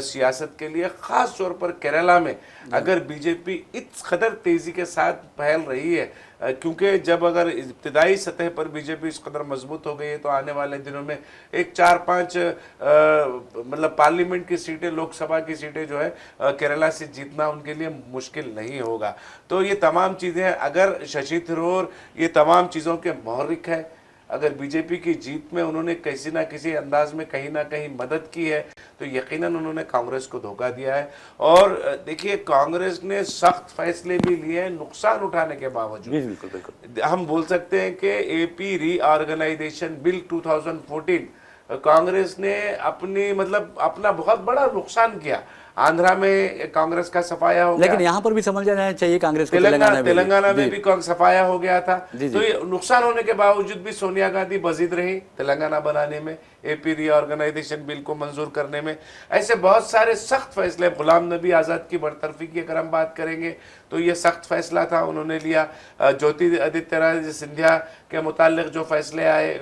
सियासत के लिए ख़ास तौर पर केरला में अगर बीजेपी इस कदर तेज़ी के साथ फैल रही है, क्योंकि जब अगर इब्तदाई सतह पर बीजेपी इस कदर मजबूत हो गई है तो आने वाले दिनों में एक 4-5 मतलब पार्लियामेंट की सीटें, लोकसभा की सीटें जो है केरला से जीतना उनके लिए मुश्किल नहीं होगा। तो ये तमाम चीज़ें, अगर शशि थरूर ये तमाम चीज़ों के महर्रिक है, अगर बीजेपी की जीत में उन्होंने किसी ना किसी अंदाज में कहीं ना कहीं मदद की है, तो यकीनन उन्होंने कांग्रेस को धोखा दिया है। और देखिए, कांग्रेस ने सख्त फैसले भी लिए हैं नुकसान उठाने के बावजूद। बिल्कुल बिल्कुल हम बोल सकते हैं कि एपी रीऑर्गेनाइजेशन बिल 2014 कांग्रेस ने अपना बहुत बड़ा नुकसान किया। आंध्रा में कांग्रेस का सफाया हो गया, लेकिन यहाँ पर भी समझ जाना चाहिए कांग्रेस को, तेलंगाना में भी सफाया हो गया था। तो ये नुकसान होने के बावजूद भी सोनिया गांधी बजीद रही तेलंगाना बनाने में, एपी रीऑर्गेनाइजेशन बिल को मंजूर करने में। ऐसे बहुत सारे सख्त फैसले, गुलाम नबी आज़ाद की बरतरफी की अगर हम बात करेंगे तो ये सख्त फैसला था, उन्होंने लिया। ज्योतिरादित्य सिंधिया के मुतालिक जो फैसले आए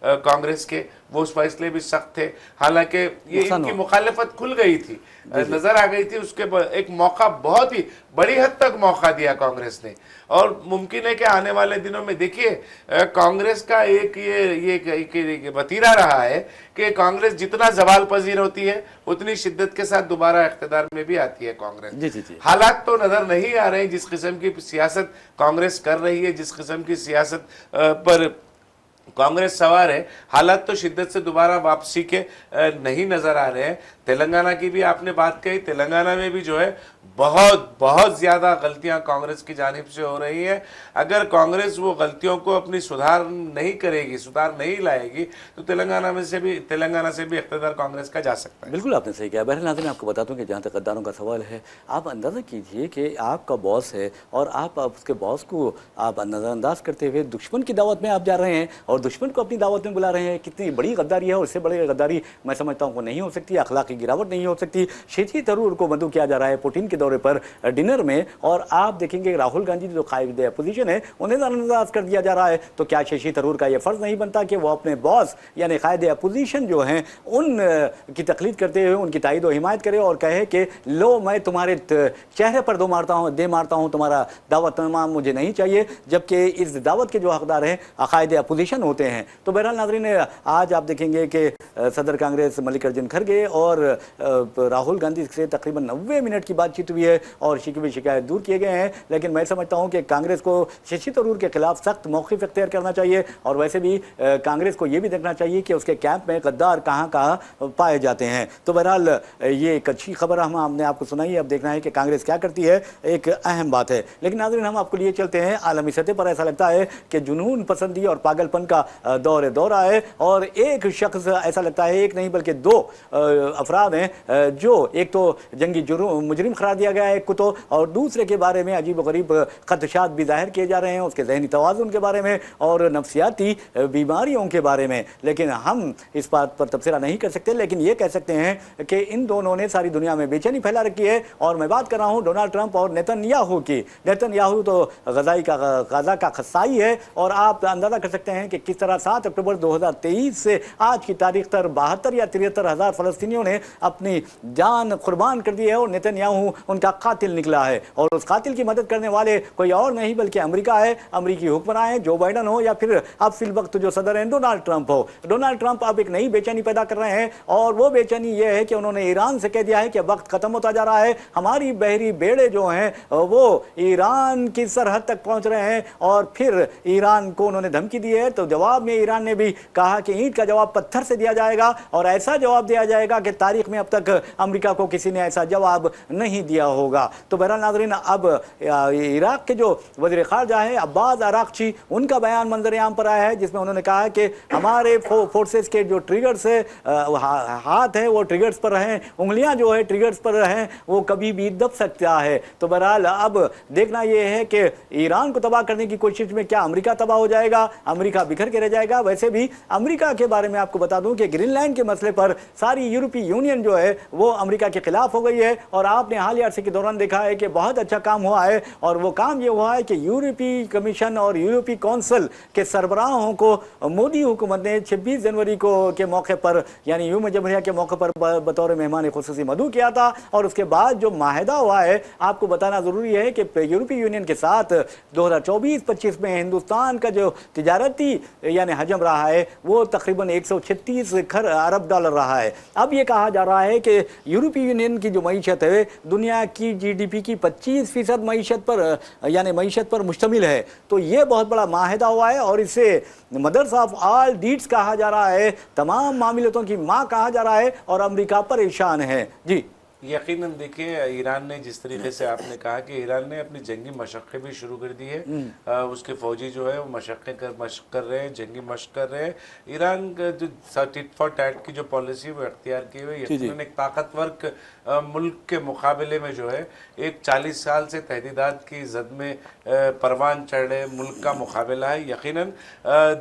कांग्रेस के, वो फैसले भी सख्त थे। हालांकि ये इनकी मुखालफत खुल गई थी, नजर आ गई थी, उसके एक मौका, बहुत ही बड़ी हद तक मौका दिया कांग्रेस ने। और मुमकिन है कि आने वाले दिनों में देखिए, कांग्रेस का एक वतीरा रहा है कि कांग्रेस जितना जवाल पजीर होती है उतनी शिद्दत के साथ दोबारा इख्तिदार में भी आती है कांग्रेस। जी। हालात तो नजर नहीं आ रहे हैं जिस किस्म की सियासत कांग्रेस कर रही है, जिस किस्म की सियासत पर कांग्रेस सवार है, हालात तो शिद्दत से दोबारा वापसी के नहीं नजर आ रहे हैं। तेलंगाना की भी आपने बात कही, तेलंगाना में भी जो है बहुत ज़्यादा गलतियां कांग्रेस की जानिब से हो रही हैं। अगर कांग्रेस वो गलतियों को अपनी सुधार नहीं लाएगी तो तेलंगाना से भी इख्तिदार कांग्रेस का जा सकता है। बिल्कुल आपने सही कहा। बहरहाल नाज़रीन, आपको बताता हूँ कि जहाँ तक गद्दारों का सवाल है, आप अंदाज़ा कीजिए कि आपका बॉस है और आप उसके बॉस को आप नज़रअंदाज करते हुए दुश्मन की दावत में आप जा रहे हैं और दुश्मन को अपनी दावत में बुला रहे हैं। कितनी बड़ी गद्दारी है, और इससे बड़ी गद्दारी मैं समझता हूँ को नहीं हो सकती, अखलाकी गिरावट नहीं हो सकती। शशि थरूर को मदऊ किया जा रहा है पुतिन के दौरे पर डिनर में, और आप देखेंगे राहुल गांधी जो कायद अपोजिशन है उन्हें नजरअंदाज कर दिया जा रहा है। तो क्या शशि थरूर का यह फर्ज नहीं बनता कि वो अपने बॉस यानी कायद अपोजिशन जो हैं उन की तकलीद करते हुए उनकी तायद और हिमायत करे और कहे कि लो, मैं तुम्हारे चेहरे पर दे मारता हूँ, तुम्हारा दावतनामा मुझे नहीं चाहिए, जबकि इस दावत के जो हकदार हैं कायद अपोजिशन होते हैं। तो बहरहाल नाज़रीन, आज आप देखेंगे कि सदर कांग्रेस मल्लिकार्जुन खड़गे और राहुल गांधी से तकरीबन 90 मिनट की बातचीत हुई है और शिकायत दूर किए गए हैं। लेकिन मैं समझता हूं कि कांग्रेस को शशि थरूर के खिलाफ सख्त मौक़िफ़ इख्तियार करना चाहिए, और वैसे भी कांग्रेस को यह भी देखना चाहिए कि उसके कैंप में गद्दार कहां पाए जाते हैं। तो बहरहाल ये एक अच्छी खबर हमने आपको सुनाई, अब देखना है कि कांग्रेस क्या करती है, एक अहम बात है। लेकिन नाज़रीन, हम आपको लिए चलते हैं आलमी सतह पर। ऐसा लगता है कि जुनून पसंदी और पागलपन का दौर आए, और एक शख्स, ऐसा लगता है एक नहीं बल्कि दो अफराद हैं जो एक तो जंगी मुजरिम करार दिया गया है एक को, तो और दूसरे के बारे में अजीब गरीब खदशात भी जाहिर किए जा रहे हैं, उसके जहनी तवाज़ुन के बारे में और नफ्सियाती बीमारियों के बारे में। लेकिन हम इस बात पर तबसरा नहीं कर सकते, लेकिन ये कह सकते हैं कि इन दोनों ने सारी दुनिया में बेचैनी फैला रखी है। और मैं बात कर रहा हूँ डोनाल्ड ट्रंप और नेतन्याहू की। नेतन्याहू तो गाज़ा का खसाई है, और आप अंदाज़ा कर सकते हैं कि किस तरह 7 अक्टूबर 2023 से आज की तारीख तक 72 या 73 हज़ार फ़लस्तीनियों ने अपनी जान कुर्बान कर दी है, और नेतन्याहू उनका कातिल निकला है। और उस कातिल की मदद करने वाले कोई और नहीं बल्कि अमेरिका है, अमेरिकी हुक्मरान है, जो बाइडन हो या फिर अब फिल वक्त जो सदर हैं डोनाल्ड ट्रंप हो। डोनाल्ड ट्रंप अब एक नई बेचैनी पैदा कर रहे हैं, और वो बेचैनी ये है कि उन्होंने ईरान से कह दिया है कि वक्त खत्म होता जा रहा है, हमारी बहरी बेड़े जो हैं वो ईरान की सरहद तक पहुंच रहे हैं। और फिर ईरान को उन्होंने धमकी दी है, तो जवाब में ईरान ने भी कहा कि ईंट का जवाब पत्थर से दिया जाएगा, और ऐसा जवाब दिया जाएगा कि तारीख में अब तक अमेरिका को किसी ने ऐसा जवाब नहीं दिया होगा। तो बहरहाल नाज़रीन, अब इराक के जो वज़ीर ख़ारजा है अब्बास अराक़ची, उनका बयान मंजर आम पर आया है, जिसमें उन्होंने कहा है कि हमारे फोर्सेस के जो ट्रिगर्स है, हाथ है, वो ट्रिगर्स पर रहें, उंगलियां जो है ट्रिगर्स पर रहें, वो कभी भी दब सकता है। तो बहरहाल अब देखना यह है कि ईरान को तबाह करने की कोशिश में क्या अमेरिका तबाह हो जाएगा, अमेरिका बिखर के रह जाएगा। वैसे भी अमेरिका के बारे में आपको बता दूं कि ग्रीनलैंड के मसले पर सारी यूरोपीय यूनियन जो है वो अमेरिका के खिलाफ हो गई है, और आपने हालिया अरसे के दौरान देखा है कि बहुत अच्छा काम हुआ है, और वो काम ये हुआ है कि यूरोपीय कमीशन और यूरोपीय कौंसिल के सरबराहों को मोदी हुकूमत ने 26 जनवरी को के मौके पर, यानी यूम जमहूरिया के मौके पर बतौर मेहमान खुसूसी मदऊ किया था। और उसके बाद जो माहिदा हुआ है, आपको बताना ज़रूरी है कि यूरोपीय यूनियन के साथ 2024-25 में हिंदुस्तान का जो तिजारती यानी हजम रहा है वो तकरीबन 136 अरब डॉलर रहा है। अब ये कहा जा रहा है कि यूरोपीय यूनियन की जो मईशत है दुनिया की जीडीपी की 25% मईशत पर, यानी मईशत पर मुश्तमिल है। तो ये बहुत बड़ा माहिदा हुआ है, और इसे मदर्स ऑफ ऑल डीड्स कहा जा रहा है, तमाम मामलतों की माँ कहा जा रहा है, और अमेरिका परेशान है। जी यकीनन देखिए, ईरान ने जिस तरीके से आपने कहा कि ईरान ने अपनी जंगी मशक्क़ें भी शुरू कर दी है, उसके फौजी जो है वो मशक्क़ कर रहे हैं, जंगी मशक़ कर रहे हैं। ईरान का जो टिट फॉर टैट की जो पॉलिसी वो अख्तियार की हुई है, यकीनन एक ताकतवर मुल्क के मुकाबले में जो है एक 40 साल से तहदीदात की जद में परवान चढ़ रहे मुल्क का मुकाबला है। यकीनन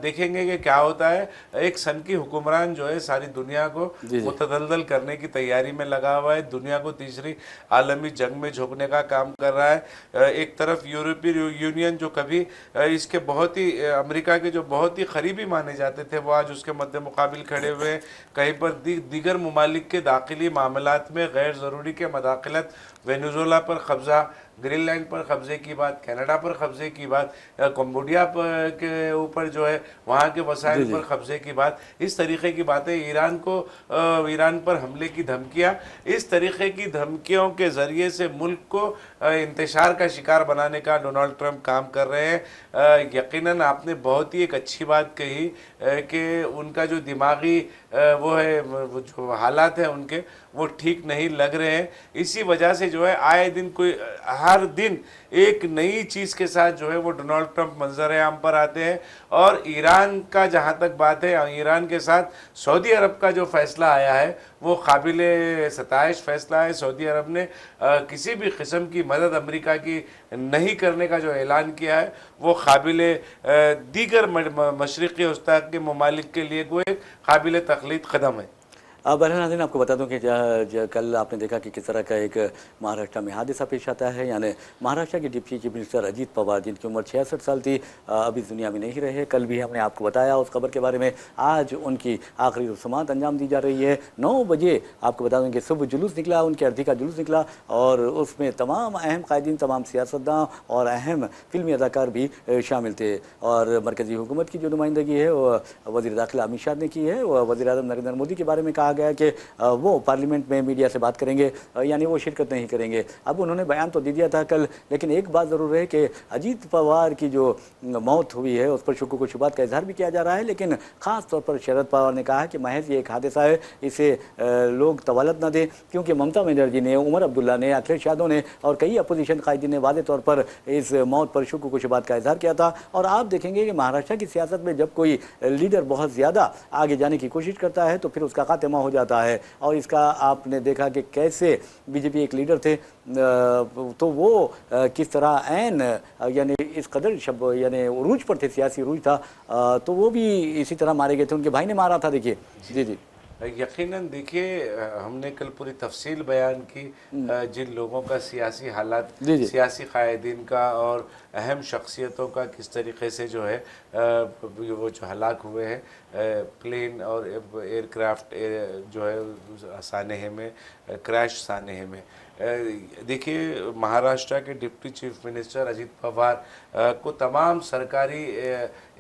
देखेंगे कि क्या होता है। एक सनकी हुक्मरान जो है सारी दुनिया को मुतदलदल करने की तैयारी में लगा हुआ है, दुनिया को तीसरी आलमी जंग में झोंकने का काम कर रहा है। एक तरफ यूरोपीय यूनियन जो कभी इसके बहुत ही अमेरिका के जो बहुत ही करीबी माने जाते थे, वो आज उसके मद्दे मुकाबिल खड़े हुए। कहीं पर दीगर ममालिक के दाखिली मामलात में गैर ज़रूरी के मदाखलत, वेनेजुएला पर कब्ज़ा, ग्रीनलैंड पर कब्जे की बात, कनाडा पर कब्जे की बात, कंबोडिया के ऊपर जो है वहाँ के वसाइल पर कब्जे की बात, इस तरीके की बातें, ईरान पर हमले की धमकियाँ, इस तरीके की धमकियों के ज़रिए से मुल्क को इंतशार का शिकार बनाने का डोनाल्ड ट्रंप काम कर रहे हैं। यकीनन आपने बहुत ही एक अच्छी बात कही कि उनका जो दिमागी वो है, वो जो हालात हैं उनके, वो ठीक नहीं लग रहे हैं। इसी वजह से जो है आए दिन कोई हर दिन एक नई चीज़ के साथ जो है वो डोनाल्ड ट्रंप मंजर आम पर आते हैं। और ईरान का जहाँ तक बात है, ईरान के साथ सऊदी अरब का जो फैसला आया है वो काबिल सताइश फैसला है। सऊदी अरब ने किसी भी किस्म की मदद अमेरिका की नहीं करने का जो ऐलान किया है वो काबिल दीगर मशरक़ी वस्ता के ममालिक के लिए कोई काबिल तकलीद कदम है। बहरहाल आपको बता दूं कि कल आपने देखा कि किस तरह का एक महाराष्ट्र में हादसा पेश आता है। यानी महाराष्ट्र के deputy chief minister Ajit Pawar, जिनकी उम्र 66 साल थी, अभी इस दुनिया में नहीं रहे। कल भी हमने आपको बताया उस खबर के बारे में। आज उनकी आखिरी रस्मात अंजाम दी जा रही है। 9 बजे आपको बता दूँ कि सुबह जुलूस निकला, उनके अर्थी का जुलूस निकला, और उसमें तमाम अहम कायदीन, तमाम सियासतदान और अहम फिल्मी अदाकार भी शामिल थे। और मरकज़ी हुकूमत की जो नुमाइंदगी है वो वज़ीर दाखिला अमित शाह ने की है। वज़ीर आज़म नरेंद्र मोदी के बारे में कहा गया कि वो पार्लियामेंट में मीडिया से बात करेंगे, यानी वो शिरकत नहीं करेंगे। अब उन्होंने बयान तो दे दिया था कल, लेकिन एक बात ज़रूर है कि अजीत पवार की जो मौत हुई है उस पर शुक्र को शुबात का इजहार भी किया जा रहा है, लेकिन ख़ास तौर पर शरद पवार ने कहा कि महज ये एक हादसा है, इसे लोग तवालत न दें, क्योंकि ममता बनर्जी ने, उमर अब्दुल्ला ने, अखिलेश यादव ने और कई अपोजिशन कायदीन ने वादे तौर पर इस मौत पर शुक्र को शुबात का इजहार किया था। और आप देखेंगे कि महाराष्ट्र की सियासत में जब कोई लीडर बहुत ज़्यादा आगे जाने की कोशिश करता है तो फिर उसका खात्मा हो जाता है। और इसका आपने देखा कि कैसे बीजेपी एक लीडर थे तो वो किस तरह ऐन यानी इस कदर यानी उरूज पर थे, सियासी उरूज था, तो वो भी इसी तरह मारे गए थे, उनके भाई ने मारा था। देखिए जी जी यकीनन देखिए, हमने कल पूरी तफसील बयान की जिन लोगों का सियासी हालात, सियासी कायदीन का और अहम शख्सियतों का किस तरीके से जो है वो जो हलाक हुए हैं प्लेन और एयरक्राफ्ट जो है सानेहे में क्रैश सानेहे में। देखिए, महाराष्ट्र के deputy chief minister Ajit Pawar को तमाम सरकारी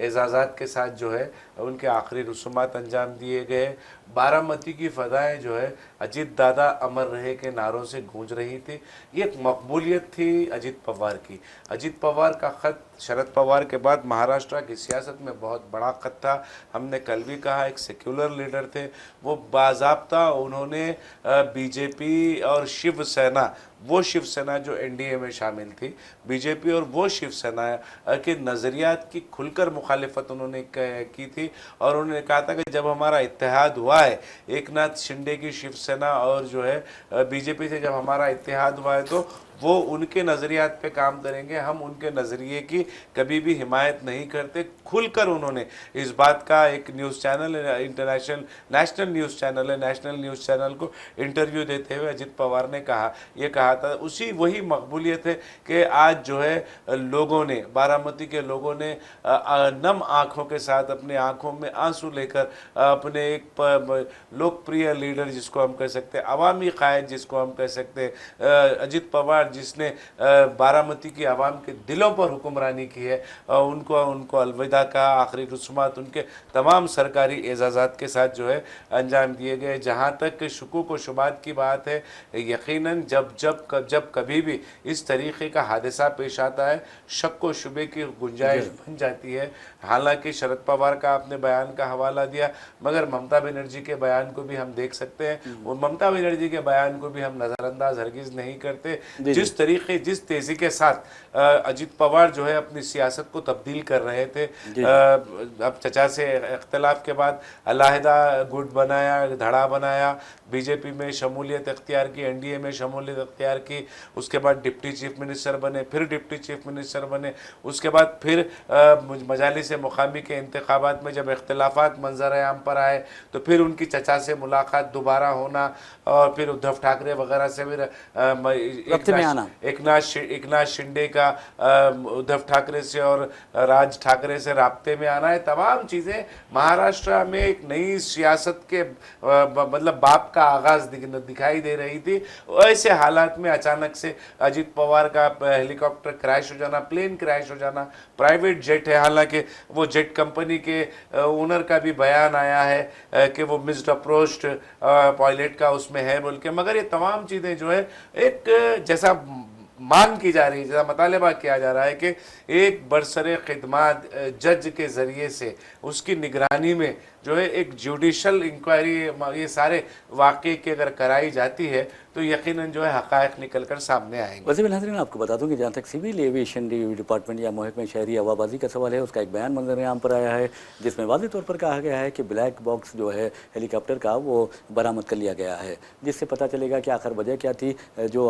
एजाज़ात के साथ जो है उनके आखिरी रसूमात अंजाम दिए गए। बारामती की फ़दाएँ जो है अजीत दादा अमर रहे के नारों से गूंज रही थी। ये एक मकबूलियत थी अजीत पवार की। अजीत पवार का ख़त शरद पवार के बाद महाराष्ट्र की सियासत में बहुत बड़ा ख़त था। हमने कल भी कहा, एक सेक्युलर लीडर थे वो, बाज़ाब्ता उन्होंने बीजेपी और शिवसेना वो शिवसेना जो एनडीए में शामिल थी, बीजेपी और वो शिवसेना के नज़रियात की खुलकर मुखालिफत उन्होंने की थी। और उन्होंने कहा था कि जब हमारा इत्तेहाद हुआ है एक नाथ शिंदे की शिवसेना और जो है बीजेपी से जब हमारा इत्तेहाद हुआ है तो वो उनके नज़रियात पे काम करेंगे, हम उनके नज़रिए की कभी भी हिमायत नहीं करते। खुलकर उन्होंने इस बात का एक news channel international national news channel है, नेशनल न्यूज़ चैनल को इंटरव्यू देते हुए अजित पवार ने कहा था उसी वही मकबूलियत है कि आज जो है लोगों ने, बारामती के लोगों ने नम आँखों के साथ अपने आँखों में आंसू लेकर अपने एक लोकप्रिय लीडर जिसको हम कह सकते हैं, अवामी कायद जिसको हम कह सकते हैं, अजित पवार जिसने बारामती की आवाम के दिलों पर हुक्मरानी की है, उनको अलविदा का आखिरी रस्मात उनके तमाम सरकारी एजाज़ात के साथ जो है अंजाम दिए गए। जहाँ तक शुकूक व शुबात की बात है, यकीनन जब कभी भी इस तरीक़े का हादसा पेश आता है शक व शुबे की गुंजाइश बन जाती है। हालांकि शरद पवार का आपने बयान का हवाला दिया, मगर ममता बनर्जी के बयान को भी हम देख सकते हैं। वो ममता बनर्जी के बयान को भी हम नज़रअंदाज हरगिज़ नहीं करते। जिस तरीके, जिस तेज़ी के साथ अजित पवार जो है अपनी सियासत को तब्दील कर रहे थे, अब चचा से इख्तलाफ के बाद अलहदा गुट बनाया, धड़ा बनाया, बीजेपी में शमूलियत इख्तियार की, एनडीए में शमूलियत इख्तियार की, उसके बाद डिप्टी चीफ मिनिस्टर बने, फिर डिप्टी चीफ मिनिस्टर बने, उसके बाद फिर मजालिस मुकामी के इंतखाबात में जब इख्तलाफात मंजर आम पर आए तो फिर उनकी चचा से मुलाकात दोबारा होना और फिर उद्धव ठाकरे वगैरह से भी एक नाथ शिंदे का उद्धव ठाकरे से और राज ठाकरे से राब्ते में आना है। तमाम चीज़ें महाराष्ट्र में एक नई सियासत के मतलब बाप का आगाज़ दिखाई दे रही थी। ऐसे हालात में अचानक से अजित पवार का हेलीकॉप्टर क्रैश हो जाना, प्लेन क्रैश हो जाना, प्राइवेट जेट है, हालांकि वो जेट कंपनी के ओनर का भी बयान आया है कि वो मिस्ड अप्रोच्ड पायलट का उसमें है बोल के, मगर ये तमाम चीज़ें जो है एक जैसा मांग की जा रही है, जैसा मुतालबा किया जा रहा है कि एक बरसरे खिदमत जज के ज़रिए से उसकी निगरानी में जो है एक जुडिशल इंक्वायरी, ये सारे वाक़े की अगर कराई जाती है तो यकीनन जो है हक़ाइक़ निकल कर सामने आएंगे। वज़ीर नाज़रीन, आपको बता दूं कि जहाँ तक सिविल एविएशन डिपार्टमेंट या महकमे शहरी हवाबाजी का सवाल है, उसका एक बयान मंजर आम पर आया है जिसमें वाज़ेह तौर पर कहा गया है कि ब्लैक बॉक्स जो है हेलीकॉप्टर का वो बरामद कर लिया गया है, जिससे पता चलेगा कि आखिर वजह क्या थी जो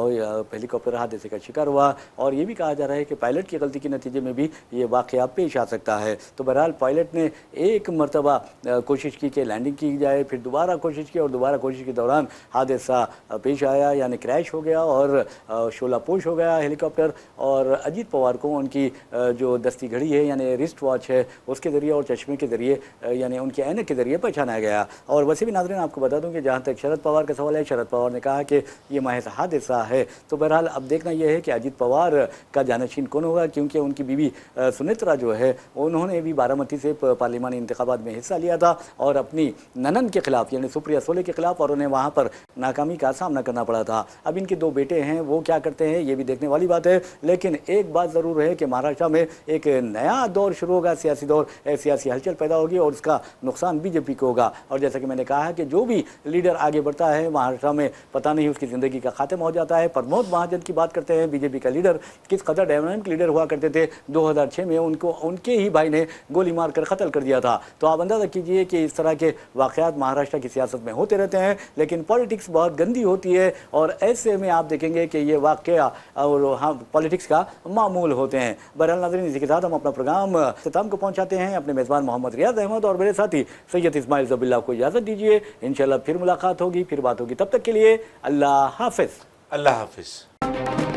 हेलीकॉप्टर हादसे का शिकार हुआ। और ये भी कहा जा रहा है कि पायलट की गलती के नतीजे में भी ये वाक़या पेश आ सकता है। तो बहरहाल पायलट ने एक मरतबा कोशिश की कि लैंडिंग की जाए, फिर दोबारा कोशिश की और दोबारा कोशिश के दौरान हादसा पेश आया, यानी क्रैश हो गया और शोलापोश हो गया हेलीकॉप्टर। और अजीत पवार को उनकी जो दस्ती घड़ी है यानी रिस्ट वॉच है उसके ज़रिए और चश्मे के ज़रिए यानी उनके ऐनक के ज़रिए पहचाना गया। और वैसे भी नाज़रीन आपको बता दूं कि जहाँ तक शरद पवार का सवाल है, शरद पवार ने कहा कि ये महज हादसा है। तो बहरहाल अब देखना यह है कि अजीत पवार का जानशीन कौन होगा, क्योंकि उनकी बीवी सुनेत्रा जो है उन्होंने भी बारामती से पार्लिमानी इंतखाबात में हिस्सा लिया था और अपनी ननन के खिलाफ यानी सुप्रिया सोले के खिलाफ, और उन्हें वहाँ पर नाकामी का सामना करना पड़ा था। अब इनके दो बेटे हैं, वो क्या करते हैं ये भी देखने वाली बात है। लेकिन एक बात ज़रूर है कि महाराष्ट्र में एक नया दौर शुरू होगा, सियासी दौर, सियासी हलचल पैदा होगी और उसका नुकसान बीजेपी को होगा। और जैसा कि मैंने कहा है कि जो भी लीडर आगे बढ़ता है महाराष्ट्र में पता नहीं उसकी ज़िंदगी का खात्मा हो जाता है। प्रमोद महाजन की बात करते हैं, बीजेपी का लीडर, किस कदर डायनामिक लीडर हुआ करते थे। 2006 में उनको उनके ही भाई ने गोली मारकर कत्ल कर दिया था। तो आप अंदाज़ा कीजिए कि इस तरह के वाक़यात महाराष्ट्र की सियासत में होते रहते हैं, लेकिन पॉलिटिक्स बहुत गंदी होती है और ऐसे में आप देखेंगे कि ये वाक़या और हाँ पॉलिटिक्स का मामूल होते हैं। बहरहाल नाज़रीन, इसी के साथ हम अपना प्रोग्राम इख्तिताम को पहुँचाते हैं। अपने मेज़बान मोहम्मद रियाज अहमद और मेरे साथी सैयद इस्माइल ज़बिल्लाह को इजाज़त दीजिए। इंशाअल्लाह फिर मुलाकात होगी, फिर बात होगी। तब तक के लिए अल्लाह हाफ़िज़। अल्लाह हाफ़िज़।